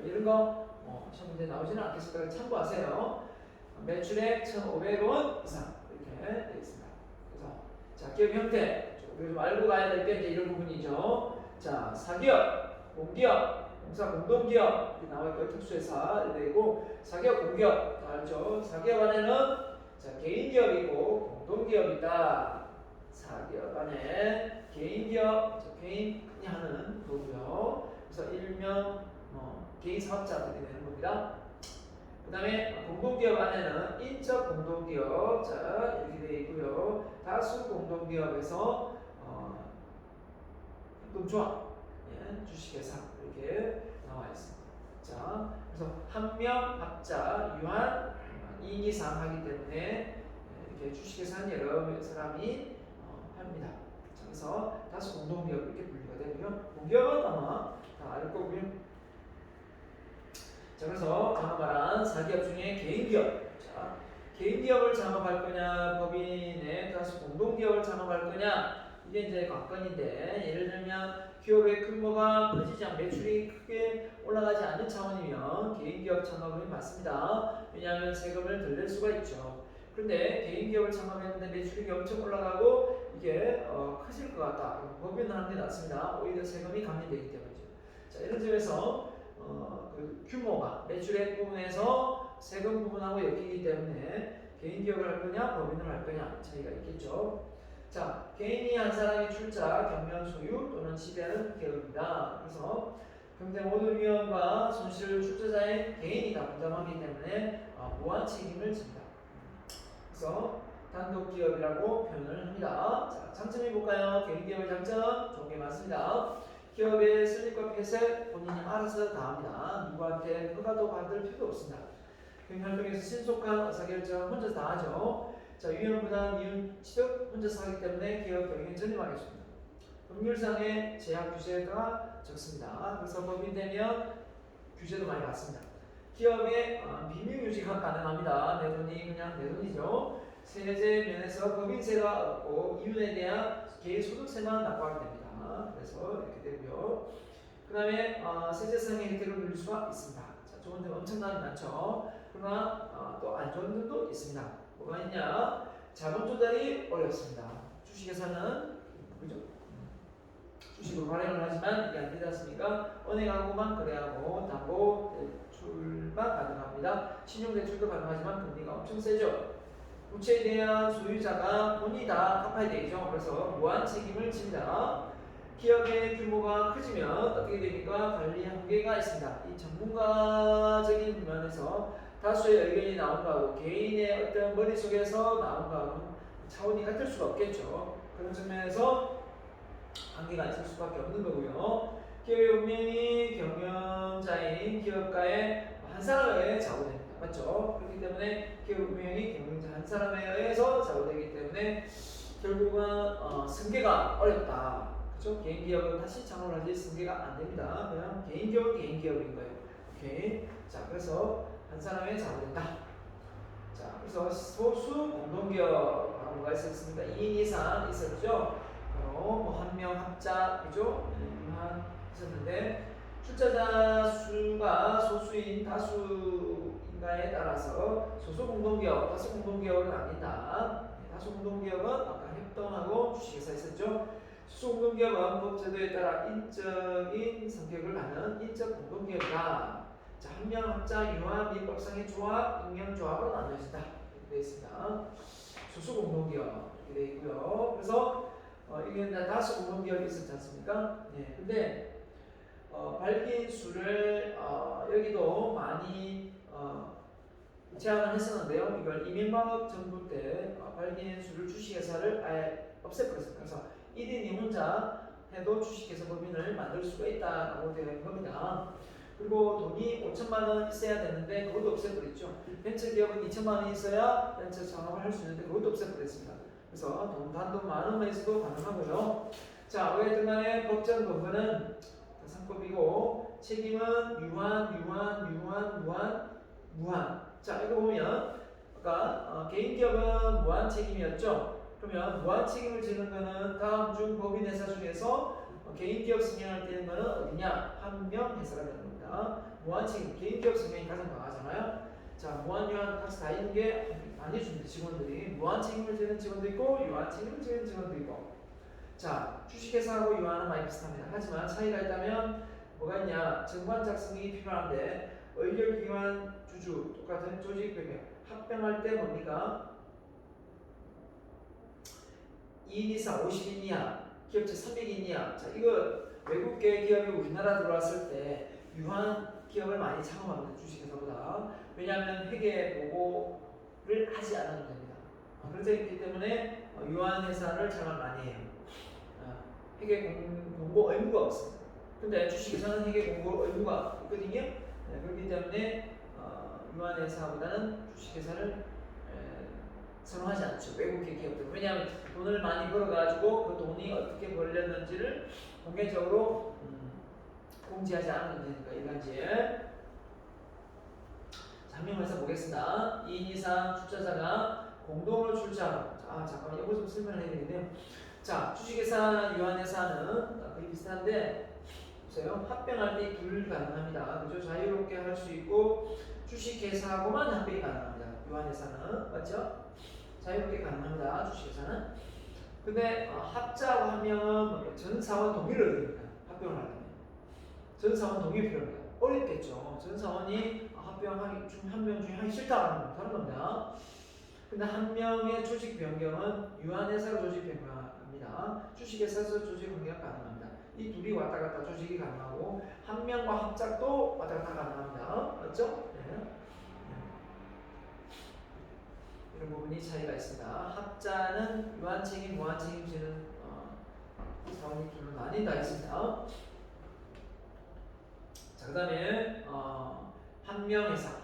이런 거 시험 문제 나오지는 않겠습니다. 참고하세요. 매출액 1,500원 이상 이렇게 되어 있습니다. 그래서 자, 기업 형태 좀 알고 가야 될 게 이제 이런 부분이죠. 자, 사기업, 공기업, 공사 공동기업 이렇게 나와 있고 특수회사 이렇게 되고 사기업, 공기업 알죠? 사기업 안에는 자, 개인기업이고 공동기업이 있다. 사기업 안에 개인기업, 개인이 하는 거고요. 그래서 일명 개인 사업자들이 되는 겁니다. 그 다음에 공동기업 안에는 인적 공동기업 자 이렇게 되어 있고요. 다수 공동기업에서 협동조합, 주식회사 이렇게 나와 있습니다. 자, 그래서 한 명 합자 유한 2인 이상 하기 때문에 이렇게 주식회사는 여러 사람이 합니다. 자, 그래서 다수 공동기업 이렇게 분류가 되고요. 공기업은 아마 다 알 거고요. 자, 그래서 방금 말한 사기업 중에 개인기업. 자, 개인기업을 창업할 거냐, 법인의 다수 공동기업을 창업할 거냐, 이게 이제 관건인데, 예를 들면 기업의 규모가 커지지 않고 매출이 크게 올라가지 않는 차원이면 개인기업 창업은 맞습니다. 왜냐하면 세금을 덜 낼 수가 있죠. 그런데 개인기업을 창업했는데 매출이 엄청 올라가고 이게 커질 것 같다. 법인을 하는 게 낫습니다. 오히려 세금이 감면되기 때문이죠. 자, 이런 점에서 그 규모가 매출액 부분에서 세금 부분하고 엮이기 때문에 개인 기업을 할 거냐, 법인을 할 거냐 차이가 있겠죠. 자, 개인이 한 사람이 출자, 경영, 소유 또는 지배하는 기업입니다. 그래서 경제 모든 위험과 손실을 출자자인 개인이 다 부담하기 때문에 무한 책임을 집니다. 그래서 단독 기업이라고 표현을 합니다. 자, 장점이 볼까요? 개인 기업의 장점 좋은 게 많습니다. 기업의 수익과 폐쇄 본인이 알아서 다 합니다. 누구한테 허가도 받을 필요도 없습니다. 경영활동에서 신속한 의사결정 혼자서 다 하죠. 자, 위험 부담, 이윤 취득 혼자서 하기 때문에 기업 경영에 전념하겠습니다. 법률상의 제약 규제가 적습니다. 그래서 법인 되면 규제도 많이 받습니다. 기업의 비밀 유지가 가능합니다. 내 돈이 그냥 내 돈이죠. 세제 면에서 법인세가 없고 이윤에 대한 개인 소득세만 납부하게 됩니다. 그래서 이렇게 되고요. 그 다음에 세제상의 혜택을 누릴 수가 있습니다. 자, 좋은 점 엄청나게 많죠. 그러나 또 안 좋은 점도 있습니다. 뭐가 있냐? 자본 조달이 어렵습니다. 주식회사는 그죠? 주식으로 발행을 하지만 이게 안 되지 않습니까? 은행하고만 거래하고 담보 대출만 가능합니다. 신용대출도 가능하지만 금리가 엄청 세죠. 부채에 대한 소유자가 본인이 다 갚아야 되죠. 그래서 무한 책임을 집니다. 기업의 규모가 커지면 어떻게 됩니까? 관리 한계가 있습니다. 이 전문가적인 면에서 다수의 의견이 나온 거하고 개인의 어떤 머릿속에서 나온 거하고 차원이 같을 수가 없겠죠. 그런 측면에서 한계가 있을 수밖에 없는 거고요. 기업의 운명이 경영자인 기업가의 한 사람에 좌우됩니다. 맞죠? 그렇기 때문에 기업 운명이 경영자 한 사람에 의해서 좌우되기 때문에 결국은 승계가 어렵다. 그렇죠? 개인 기업은 다시 창업을 하지 승계가 안 됩니다. 그냥 개인 기업은 개인 기업인 거예요. 오케이. 자, 그래서 한 사람에 좌우된다. 자, 그래서 소수 공동기업 뭐가 있었습니까? 2인 이상 있었죠. 뭐 한 명 합자, 그죠? 있었는데 출자자 수가 소수인 다수인가에 따라서 소수 공동기업, 다수 공동기업은 아니다. 다수 공동기업은 아까 협동하고 주식회사 있었죠. 소수 공동기업은 법제도에 따라 인적인 성격을 갖는 인적 공동기업이다. 자, 한 명 합자, 유한, 및 법상의 조합, 익명조합으로 나눠진다. 이렇게 되어 있습니다. 소수 공동기업 이렇게 되어 있고요. 그래서 이게 다수 공동기업이 있었지 않습니까? 네. 근데 발긴 수를 여기도 많이 제안을 했었는데요. 이걸 이명박 정부 때 발긴 수를 주식회사를 아예 없애버렸습니다. 그래서 1인이 혼자 해도 주식회사 법인을 만들 수가 있다라고 되어 있는 겁니다. 그리고 돈이 5천만 원 있어야 되는데 그것도 없애버렸죠. 벤처기업은 2천만 원이 있어야 벤처 창업을 할 수 있는데 그것도 없애버렸습니다. 그래서 단돈 만 원만 있어도 가능하고요. 자, 어쨌든 간에 법정 근거는 상법이고 책임은 무한. 자, 이거 보면 아까 개인 기업은 무한 책임이었죠. 그러면 무한 책임을 지는 거는 다음 중 법인 회사 중에서 개인 기업 승인할 때 있는 거는 어디냐? 한 명 회사가 되는 겁니다. 무한 책임, 개인 기업 승인이 가장 강하잖아요. 자, 무한 유한 같이 다 있는 게 많이 줍니다. 직원들이 무한 책임을 지는 직원도 있고 유한 책임을 지는 직원도 있고. 자, 주식회사하고 유한은 많이 비슷합니다. 하지만 차이가 있다면 뭐가 있냐? 정관 작성이 필요한데 의결기관 주주 똑같은 조직 병역 합병할 때 뭡니까? 2인 이상 50인 이하 기업체 300인 이하. 자, 이거 외국계 기업이 우리나라 들어왔을 때 유한 기업을 많이 창업합니다. 주식회사보다. 왜냐하면 회계 보고를 하지 않아도 됩니다. 그렇기 때문에 유한 회사를 창업 많이 해요. 회계 공고 의무가 없습니다. 근데 주식회사는 회계 공고 의무가 있거든요. 네, 그렇기 때문에 유한 회사보다는 주식회사를 선호하지 않죠. 외국계 기업들. 왜냐하면 돈을 많이 벌어가지고 그 돈이 어떻게 벌렸는지를 공개적으로 공지하지 않으면 되니까 일간지에. 한 명 회사 보겠습니다. 2인 이상 출자자가 공동으로 출자하고. 잠깐만 이거 좀 설명을 해야 되는데요. 자, 주식회사, 유한회사는 거의 비슷한데 보세요. 합병할 때 불가능합니다. 그죠? 자유롭게 할 수 있고 주식회사하고만 합병이 가능합니다. 유한회사는 맞죠? 자유롭게 가능합니다. 주식회사는. 근데 합자하고 하면 전 사원 동의를 얻어야 됩니다. 합병을 하려면 전 사원 동의 필요합니다. 어렵겠죠. 전 사원이 합병하기 중 한 명 중에 하기 싫다는 다른 겁니다. 근데 한 명의 조직 변경은 유한회사로 조직 변경합니다. 주식회사에서 조직 변경 가능합니다. 이 둘이 왔다 갔다 조직이 가능하고 한 명과 합작도 왔다 갔다 가능합니다. 맞죠? 네. 이런 부분이 차이가 있습니다. 합자는 유한책임, 무한책임제는 사원이 둘로 나뉜다 했습니다. 자, 그다음에 한명회사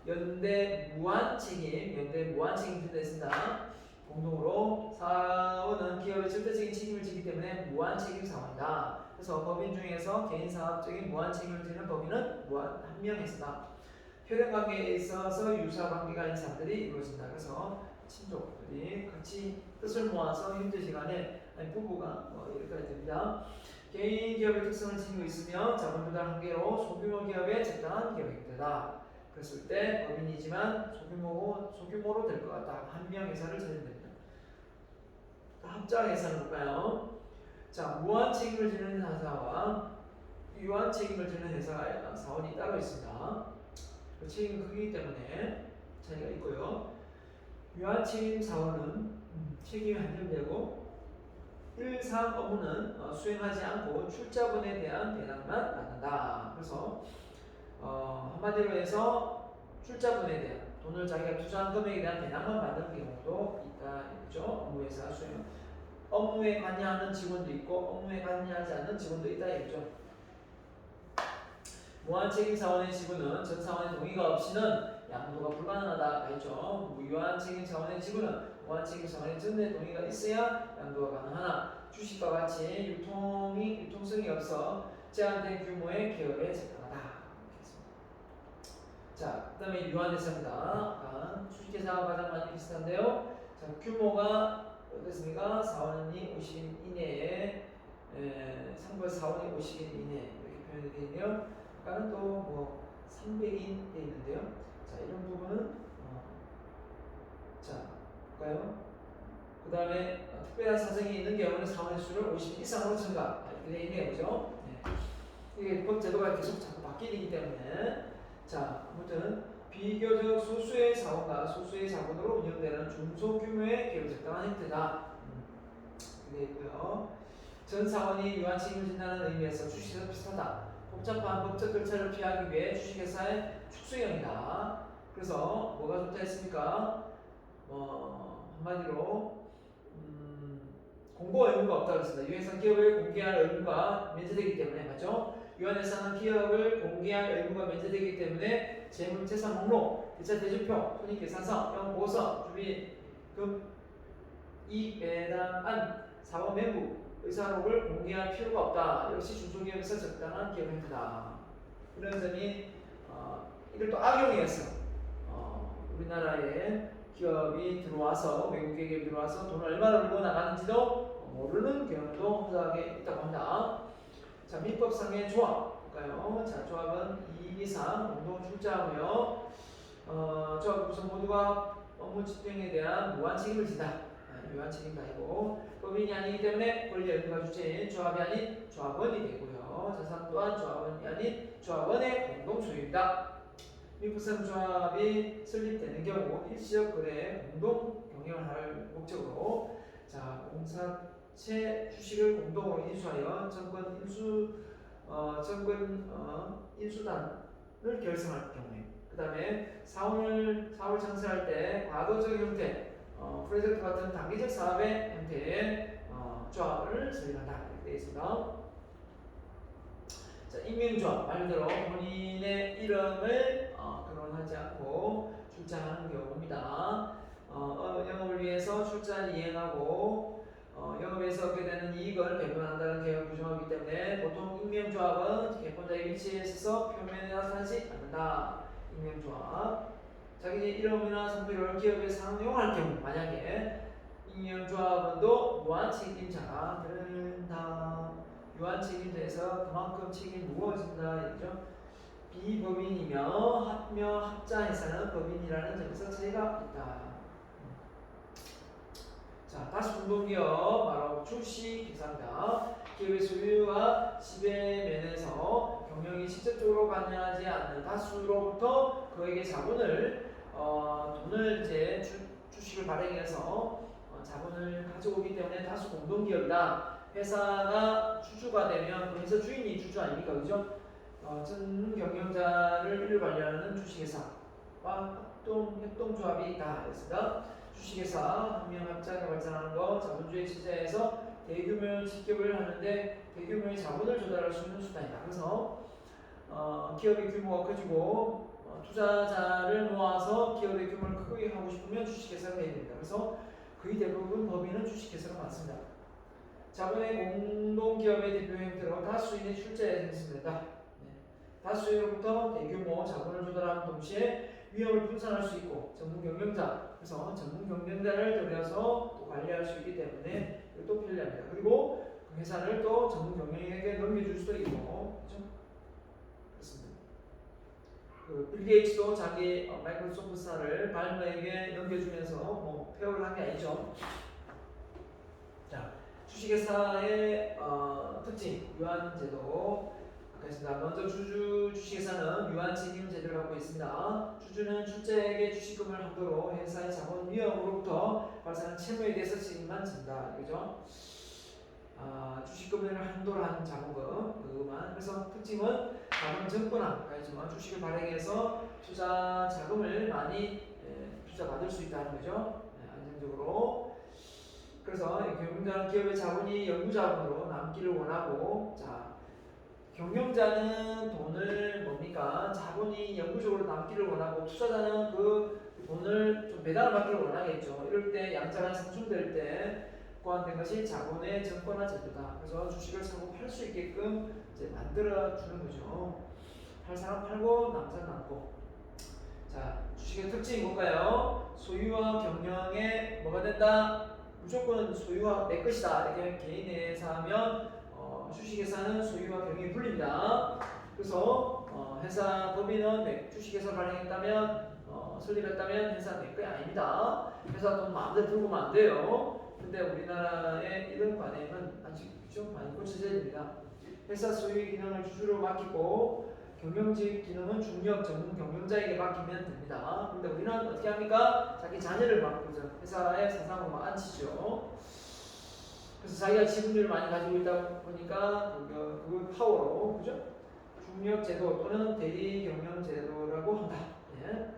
연대 무한책임제도 했습니다. 공동으로 사원은 기업의 절대적인 책임을 지기 때문에 무한책임 사원이다. 그래서 법인 중에서 개인사업적인 무한책임을 지는 법인은 한명회사다. 혈연관계에 있어서 유사관계가 있는 사람들이 이루어진다. 그래서 친족들이 같이 뜻을 모아서 힘든 시간에 부부가 여기까지 됩니다. 개인 기업의 특성을 지니고 있으며 자본 조달 한계로 소규모 기업의 적당한 기업의 형태다. 그랬을 때 법인이지만 소규모로 될 것 같다. 한명 회사를 찾으면 됩니다. 합작 회사는 볼까요? 자, 무한 책임을 지는 회사와 유한 책임을 지는 회사가 사원이 따로 있습니다. 그 책임 크기 때문에 차이가 있고요. 유한 책임 사원은 책임이 한정되고 일상 업무는 수행하지 않고 출자분에 대한 배당만 받는다. 그래서 한마디로 해서 출자분에 대한 돈을 자기가 투자한 금액에 대한 배당만 받는 경우도 있다. 이죠. 업무에서 수행 업무에 관여하는 직원도 있고 업무에 관여하지 않는 직원도 있다. 이죠. 무한책임 사원의 지분은 전 사원의 동의가 없이는 양도가 불가능하다 했죠. 무유한 책임 사원의 지분은 무한책임 사원의 전대 동의가 있어야 양도가 가능하나 주식과 같이 유통성이 없어 제한된 규모의 기업에 적당하다. 자, 그 다음에 유한회사입니다. 주식회사와 가장 많이 비슷한데요. 자, 규모가 어떻습니까? 사원이 50인 이내에 상부의 사원이 50인 이내 이렇게 표현이 되어 있네요. 아까는 또 뭐 300인 돼 있는데요. 자, 이런 부분은 자, 볼까요? 그 다음에 특별한 사정이 있는 경우는 사원의 수를 50 이상으로 증가 이렇게 되어 있네요. 그죠? 네. 이게 법 제도가 계속 자꾸 바뀌기 때문에 자, 아무튼 비교적 소수의 사원과 소수의 자본으로 운영되는 중소규모의 기업 적당한 형태다. 이게 있고요. 전 사원이 유한 책임을 진다는 의미에서 주식회사 비슷하다. 복잡한 법적 절차를 피하기 위해 주식회사의 축소형이다. 그래서 뭐가 좋다 했습니까? 한마디로 공고 의무가 없다고 했습니다. 유해상 기업을 공개할 의무가 면제되기 때문에 맞죠? 유한회사는 기업을 공개할 의무가 면제되기 때문에 재물 재산 목록, 대차 대조표, 손익계산서, 영보고서, 주비금 이익 배당안, 사원 멘부, 의사록을 공개할 필요가 없다. 역시 중소기업에서 적당한 기업 형태다. 이런 점이 이걸 또 악용해서 우리나라에 기업이 들어와서 외국계 기업이 들어와서 돈을 얼마나 벌고 나가는지도 모르는 경우도 허다하게 있다고 합니다. 자, 민법상의 조합 볼까요? 자, 조합은 2인 이상 공동 출자하며 조합 구성 모두가 업무 집행에 대한 무한 책임을 진다. 유한 책임도 아니고 법인이 아니기 때문에 권리 의무가 주체인 조합이 아닌 조합원이 되고요. 자산 또한 조합원이 아닌 조합원의 공동 소유입니다. 민법상 조합이 설립되는 경우 일시적 거래에 공동 경영을 할 목적으로 자, 공사체 주식을 공동으로 인수하여 정권 인수단을 결성할 경우에 그 다음에 사업을 창설할 때 과도적 형태 프로젝트 같은 단기적 사업의 형태의 조합을 설립한다 이렇게 되어 있습니다. 자, 임명조합 말 그대로 본인의 이름을 거론하지 않고 출자하는 경우입니다. 영업을 위해서 출자를 이행하고 영업에서 얻게 되는 이익을 배분한다는 계획을 규정하기 때문에 보통 임명조합은 개권자의 위치에 있어서 표면에 나타나지 않는다. 임명조합 자기 이름이나 상표를 기업에 상용할 경우 만약에 임명조합원도 무한책임자가 된다. 유한책임자에서 그만큼 책임이 무거워진다. 이죠. 비법인이며 합자회사는 법인이라는 점에서 차이가 있다. 자, 다시 공동기업 바로 주식회사입니다. 기업의 소유와 지배 면에서 경영이 직접적으로 관여하지 않는 다수로부터 그에게 자본을 돈을 이제 주식을 발행해서 자본을 가져오기 때문에 다수 공동기업이다. 회사가 주주가 되면 그 회사 주인이 주주 아닙니까, 그죠? 전 경영자를 관리하는 주식회사와 협동조합이 있다. 그래서 주식회사 한 명 합작에 발전하는 거 자본주의 체제에서 대규모 직격을 하는데 대규모의 자본을 조달할 수 있는 수단이다. 그래서 기업의 규모가 커지고 투자자를 모아서 기업의 규모를 크게 하고 싶으면 주식회사가 돼야 됩니다. 그래서 거의 대부분 법인은 주식회사가 많습니다. 자본의 공동기업의 대표 형태로 다수인의 출자에 생성된다. 다수인으로부터 대규모 자본을 조달하는 동시에 위험을 분산할 수 있고 전문 경영자, 그래서 전문 경영자를 들여서 또 관리할 수 있기 때문에 이것도 편리합니다. 그리고 그 회사를 또 전문 경영에게 넘겨줄 수도 있고, 그렇죠? 그렇습니다. 빌 게이츠도 자기 마이크로소프트사를 발머에게 넘겨주면서 폐업을 한 게 아니죠. 자, 주식회사의 특징, 유한제도. 그렇습니다. 먼저 주식회사는 유한책임 제도를 갖고 있습니다. 주주는 출자에게 주식금을 한도로 회사의 자본 위험으로부터 발생하는 채무에 대해서 책임만 진다. 그죠? 주식금을 한도로 한 자본금, 그만. 그래서 특징은 자본 정권화가 있지만 주식을 발행해서 투자 자금을 많이 투자 받을 수 있다는 거죠. 안정적으로. 그래서 경영자는 기업의 자본이 영구자본으로 남기를 원하고, 자, 경영자는 돈을 뭡니까? 자본이 영구적으로 남기를 원하고 투자자는 그 돈을 좀 배당을 받기를 원하겠죠. 이럴 때 양자가 상충될 때 고안된 것이 자본의 정권화 제도다. 그래서 주식을 사고 팔 수 있게끔 이제 만들어 주는 거죠. 팔 사람 팔고 남 사람 남고. 자, 주식의 특징이 뭘까요? 소유와 경영에 뭐가 된다? 무조건 소유와 내 것이다. 이렇게 개인의 회사하면 주식회사는 소유와 경영이 분립니다. 그래서 회사 법인은 주식회사 발행했다면 설립했다면 회사 내 거 아닙니다. 회사 돈 마음대로 들고 오면 안 돼요. 근데 우리나라의 이런 관행은 아직 좀 많이 고쳐져야 됩니다. 회사 소유의 기능을 주주로 맡기고 경영직 기능은 중력 전문 경영자에게 맡기면 됩니다. 근데 우리는 어떻게 합니까? 자기 자녀를 맡고서 회사의 사상으로 앉히죠. 그래서 자기가 지분율을 많이 가지고 있다 보니까 그 파워로, 그죠? 중력 제도 또는 대리 경영 제도라고 한다. 예.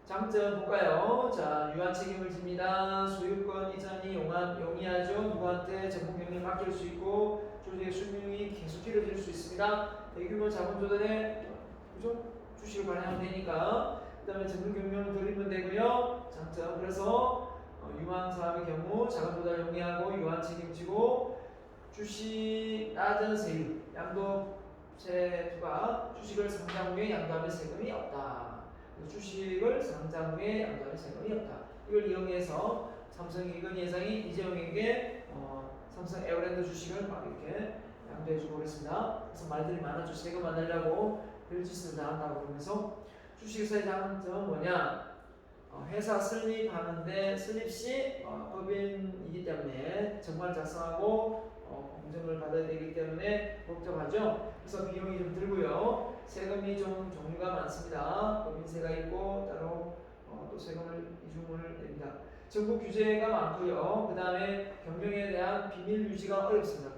장점 볼까요? 자, 유한 책임을 집니다. 소유권 이전이 용이하죠. 누구한테 전문 경영을 맡길 수 있고 조직의 수명이 계속 길어질 수 있습니다. 대규모 자본 조달에, 그죠? 주식을 발행하면 되니까. 그다음에 전문 경영을 돌리면 되고요. 장점, 그래서 유한 사업의 경우 자본 조달 용이하고 유한 책임지고 주식 낮은 세율, 양도세 투가 주식을 상장 후에 양도하면 세금이 없다. 주식을 상장 후에 양도하면 세금이 없다. 이걸 이용해서 삼성 이건희 회장이 이재용에게 삼성 에어랜드 주식을 막 이렇게 양도해주고 그랬습니다. 그래서 말들이 많아져 세금 안 내려고 별짓을 다 한다고 그러면서 주식회사의 장점은 뭐냐? 회사 설립하는데 설립 시 법인이기 때문에 정말 작성하고 공정을 받아야 되기 때문에 복잡하죠. 그래서 비용이 좀 들고요. 세금이 좀 종류가 많습니다. 법인세가 있고 따로 또 세금을 이중을 냅니다. 정부 규제가 많고요. 그 다음에 경영에 대한 비밀 유지가 어렵습니다.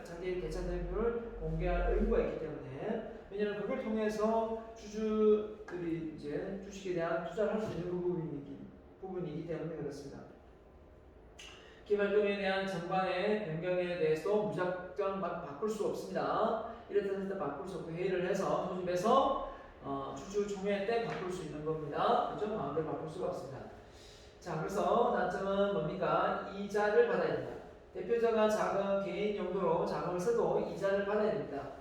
자기 개차 대표를 공개할 의무가 있기 때문에. 왜냐하면 그걸 통해서 주주들이 이제 주식에 대한 투자를 할 수 있는 부분이기 때문에 그렇습니다. 기업활동에 대한 전반의 변경에 대해서 무작정 바꿀 수 없습니다. 이랬다 바꿀 수 없고 회의를 해서 소집해서 주주 총회 때 바꿀 수 있는 겁니다. 그죠? 마음대로 바꿀 수가 없습니다. 자, 그래서 단점은 뭡니까? 이자를 받아야 된다. 대표자가 자금 개인 용도로 자금을 써도 이자를 받아야 됩니다.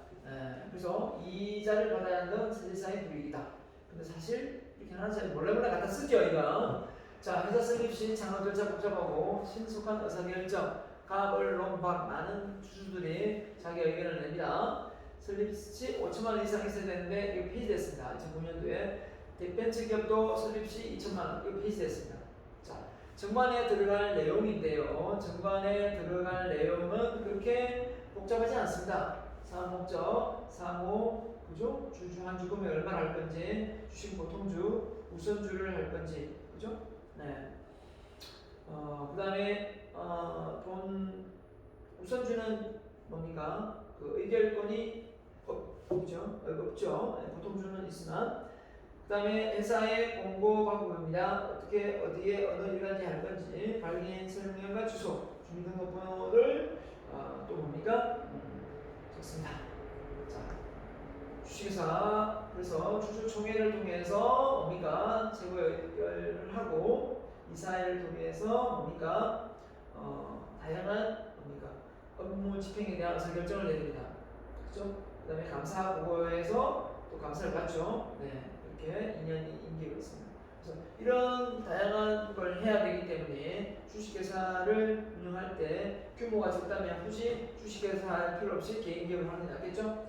그래서 이자를 받아야 하는 건 세상의 불이익이다. 근데 사실 이렇게 하는 사람이 몰래 갖다 쓰죠, 이거. 자, 회사 설립 시 창업 절차 복잡하고 신속한 의사결정, 갑을론박 많은 주주들이 자기 의견을 냅니다. 설립 시 5천만 원 이상 있어야 되는데 이거 폐지됐습니다. 2009년도에 벤처 기업도 설립 시 2천만 원 이거 폐지됐습니다. 자, 정관에 들어갈 내용인데요. 정관에 들어갈 내용은 그렇게 복잡하지 않습니다. 사업 목적, 상호, 그죠? 주주 한 주금에 얼마나 할 건지, 주식 보통주, 우선주를 할 건지, 그죠? 네. 그다음에 돈 우선주는 뭡니까? 그 의결권이 없죠. 없죠. 네, 보통주는 있으나. 그다음에 회사의 공고 방법입니다. 어떻게 어디에 어느 일간지 할 건지, 발기인 설명과 주소, 주민등록번호를 또 뭡니까? 좋습니다. 자, 주식회사 그래서 주주총회를 통해서 뭡니까? 최고 의결을 하고 이사회를 통해서 뭡니까? 다양한 뭡니까? 업무 집행에 대한 의사결정을 내립니다. 그렇죠? 그다음에 감사 보고에서 또 감사를 받죠. 네, 이렇게 2년이 임기가 있습니다. 그래서 이런 다양한 걸 해야 되기 때문에 주식회사를 운영할 때 규모가 적다면 굳이 주식회사 할 필요 없이 개인 기업을 하는 게 낫겠죠?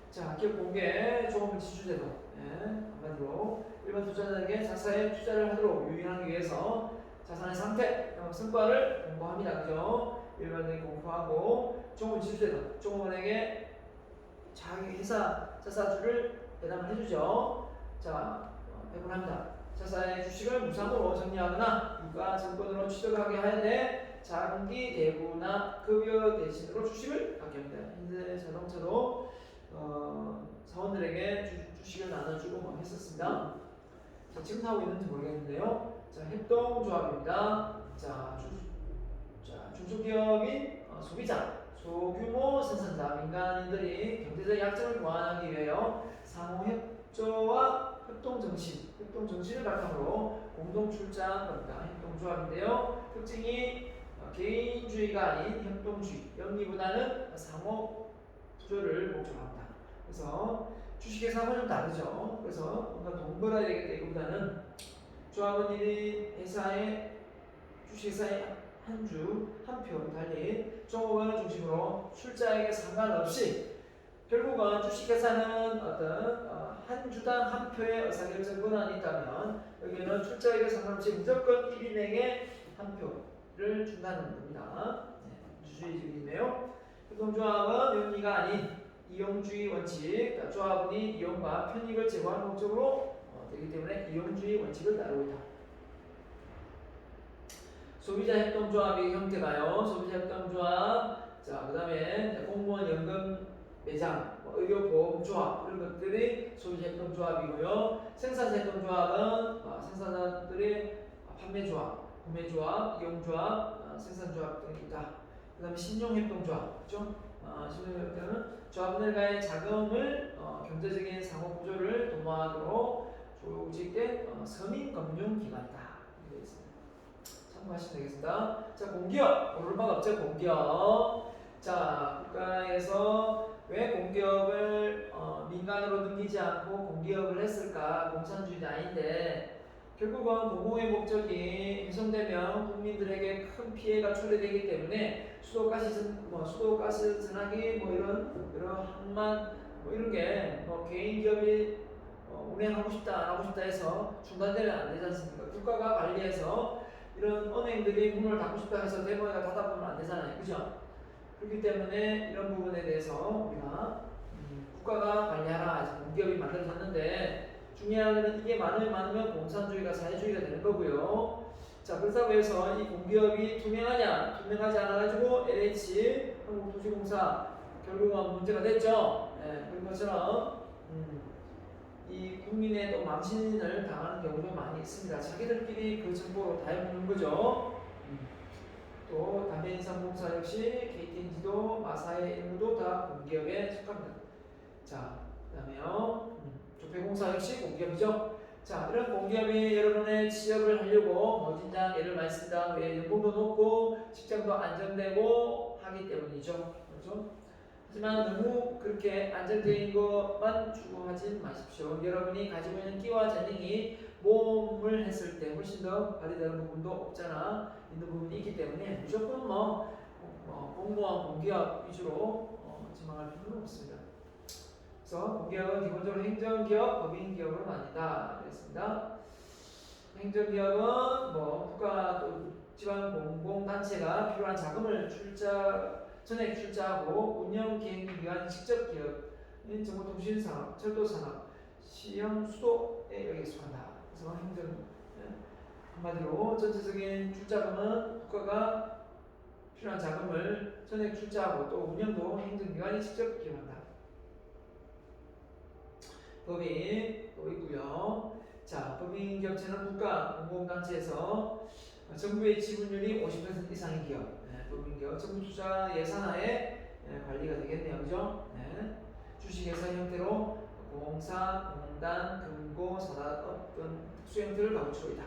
자, 기업 공개 조건부 지주제도. 네, 한마디로 일반 투자자에게 자사에 투자를 하도록 유인하기 위해서 자산의 상태, 성과를 공고합니다. 그죠? 일반적인 공고하고 조건부 지주제도. 조건원에게 자기 회사 자사주를 배당을 해주죠. 자, 배분합니다. 자사의 주식을 무상으로 정리하거나 유가 증권으로 취득하게 하되 장기 대부나 급여 대신으로 주식을 갖게 합니다. 현재 자동차도 사원들에게 주식을 나눠주고 뭐 했었습니다. 자, 지금 하고 있는지 모르겠는데요. 자, 협동조합입니다. 자, 중소기업인 소비자, 소규모 생산자, 민간인들이 경제적 약점을 보완하기 위하여 상호협조와 협동정신을 바탕으로 공동 출자한 겁니다. 협동조합인데요. 특징이 개인주의가 아닌 협동주의, 영리보다는 상호 구조를 목적으로 합니다. 그래서 주식회사하고는 좀 다르죠. 그래서 뭔가 동거라 되겠다기보다는 조합원 일이 주식회사의 한 주, 한 표 달리 종업원을 중심으로 출자액에 상관없이 결국은 주식회사는 어떤 한 주당 한 표의 의사결정 권한이 있다면 여기는 출자액에 상관없이 무조건 1인에게 한 표를 준다는 겁니다. 네, 주주의식이네요. 협동조합은 영리가 아닌 이용주의 원칙, 그러니까 조합원이 이용과 편익을 제공하는 목적으로 되기 때문에 이용주의 원칙을 따르고 있다. 소비자협동조합의 형태가요. 소비자협동조합, 자, 그 다음에 공무원 연금 매장, 의료보험조합 이런 것들이 소비자협동조합이고요. 생산자협동조합은 생산자들의 판매조합, 구매조합, 이용조합, 생산조합 등이 있다. 그 다음에 신용협동조합, 그렇죠? 신용협동은 조합원들과의 자금을 경제적인 상호구조를 도모하도록 조직된 서민금융기관이다. 이렇게 있습니다. 참고하시면 되겠습니다. 자, 공기업 모를 바가 없죠. 공기업. 자, 국가에서 왜 공기업을 민간으로 넘기지 않고 공기업을 했을까? 공산주의는 아닌데 결국은 공공의 목적이 훼손되면 국민들에게 큰 피해가 초래되기 때문에 수도가스 전화기 이런 항만 이런 게 개인 기업이 운행하고 싶다 안 하고 싶다 해서 중단되면 안 되지 않습니까? 국가가 관리해서 이런 은행들이 문을 닫고 싶다 해서 대모에다 닫아보면 안 되잖아요. 그죠? 그렇기 때문에 이런 부분에 대해서 우리가 국가가 관리하라 해서 공기업이 만들어졌는데 중요한 것은 이게 많으면 공산주의가 사회주의가 되는 거고요. 자, 그렇다고 해서 이 공기업이 투명하냐? 투명하지 않아가지고 LH, 한국도시공사 결국은 문제가 됐죠. 네, 그런 것처럼 이 국민의 또 망신을 당하는 경우도 많이 있습니다. 자기들끼리 그 정보로 다 해먹는 거죠. 또 담배인상공사 역시 KTNG도 마사의 일부도 다 공기업에 속합니다. 자, 그다음에요. 조폐공사 역시 공기업이죠. 자, 이런 공기업이 여러분의 취업을 하려고 진작 예를 많이 쓴다. 왜 연봉도 높고 직장도 안정되고 하기 때문이죠. 그렇죠? 하지만 너무 그렇게 안정적인 것만 추구하지 마십시오. 여러분이 가지고 있는 끼와 재능이 모험을 했을 때 훨씬 더 발휘되는 부분도 없잖아 있는 부분이 있기 때문에 무조건 공무원 공기업 위주로 지망할 필요는 없습니다. 그래서 공기업은 기본적으로 행정기업, 법인기업으로 나뉜다 그랬습니다. 행정기업은 국가 또 지방 공공단체가 필요한 자금을 전액 출자하고 운영 기획기관 직접 기업, 정보통신산업, 철도산업, 시형 수도에 여기에 속한다. 그래서 행정 한마디로 전체적인 출자금은 국가가 필요한 자금을 전액 출자하고 또 운영도 행정기관이 직접 기획한다. 법인 또 있고요. 자, 법인 기업체는 국가 공공단체에서 정부의 지분율이 50% 이상의 기업, 법인 기업, 정부 투자 예산하에 관리가 되겠네요, 그죠? 주식회사 형태로 공사, 공단, 금고, 산업 등 특수 형태를 갖추고 있다.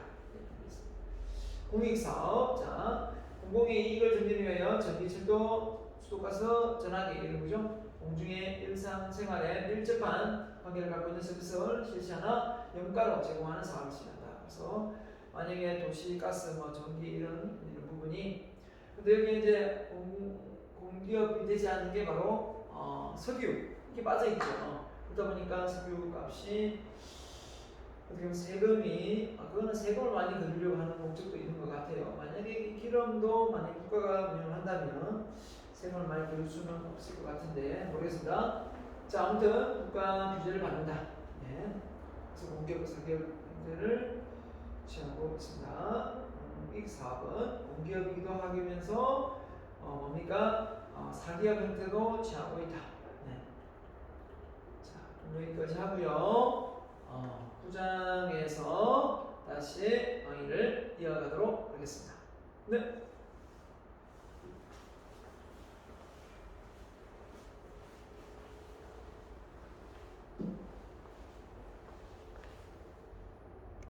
공익사업, 자, 공공의 이익을 전제하기 위하여 전기철도, 수도가스, 전화기 이런 거죠. 공중의 일상생활에 밀접한 관계를 갖고 있는 서비스를 실시하나 영가로 제공하는 사업을 진행한다. 그래서 만약에 도시, 가스, 뭐 전기 이런 부분이 근데 여기 이제 공기업이 되지 않는 게 바로 석유 이렇게 빠져 있죠. 그러다 보니까 석유 값이 어떻게 보면 세금이 그거는 세금을 많이 거두려고 하는 목적도 있는 것 같아요. 만약에 이 기름도 만약 국가가 운영을 한다면 세금을 많이 거둘 수는 없을 것 같은데 모르겠습니다. 자, 아무튼 국가 규제를 받는다. 그래서 공기업 사기업 형태를 취하고 있습니다. 이 사업은 공기업이기도 하면서 뭡니까? 사기업 형태도 취하고 있다. 자, 여기까지 하고요. 9장에서 다시 강의를 이어가도록 하겠습니다. 네.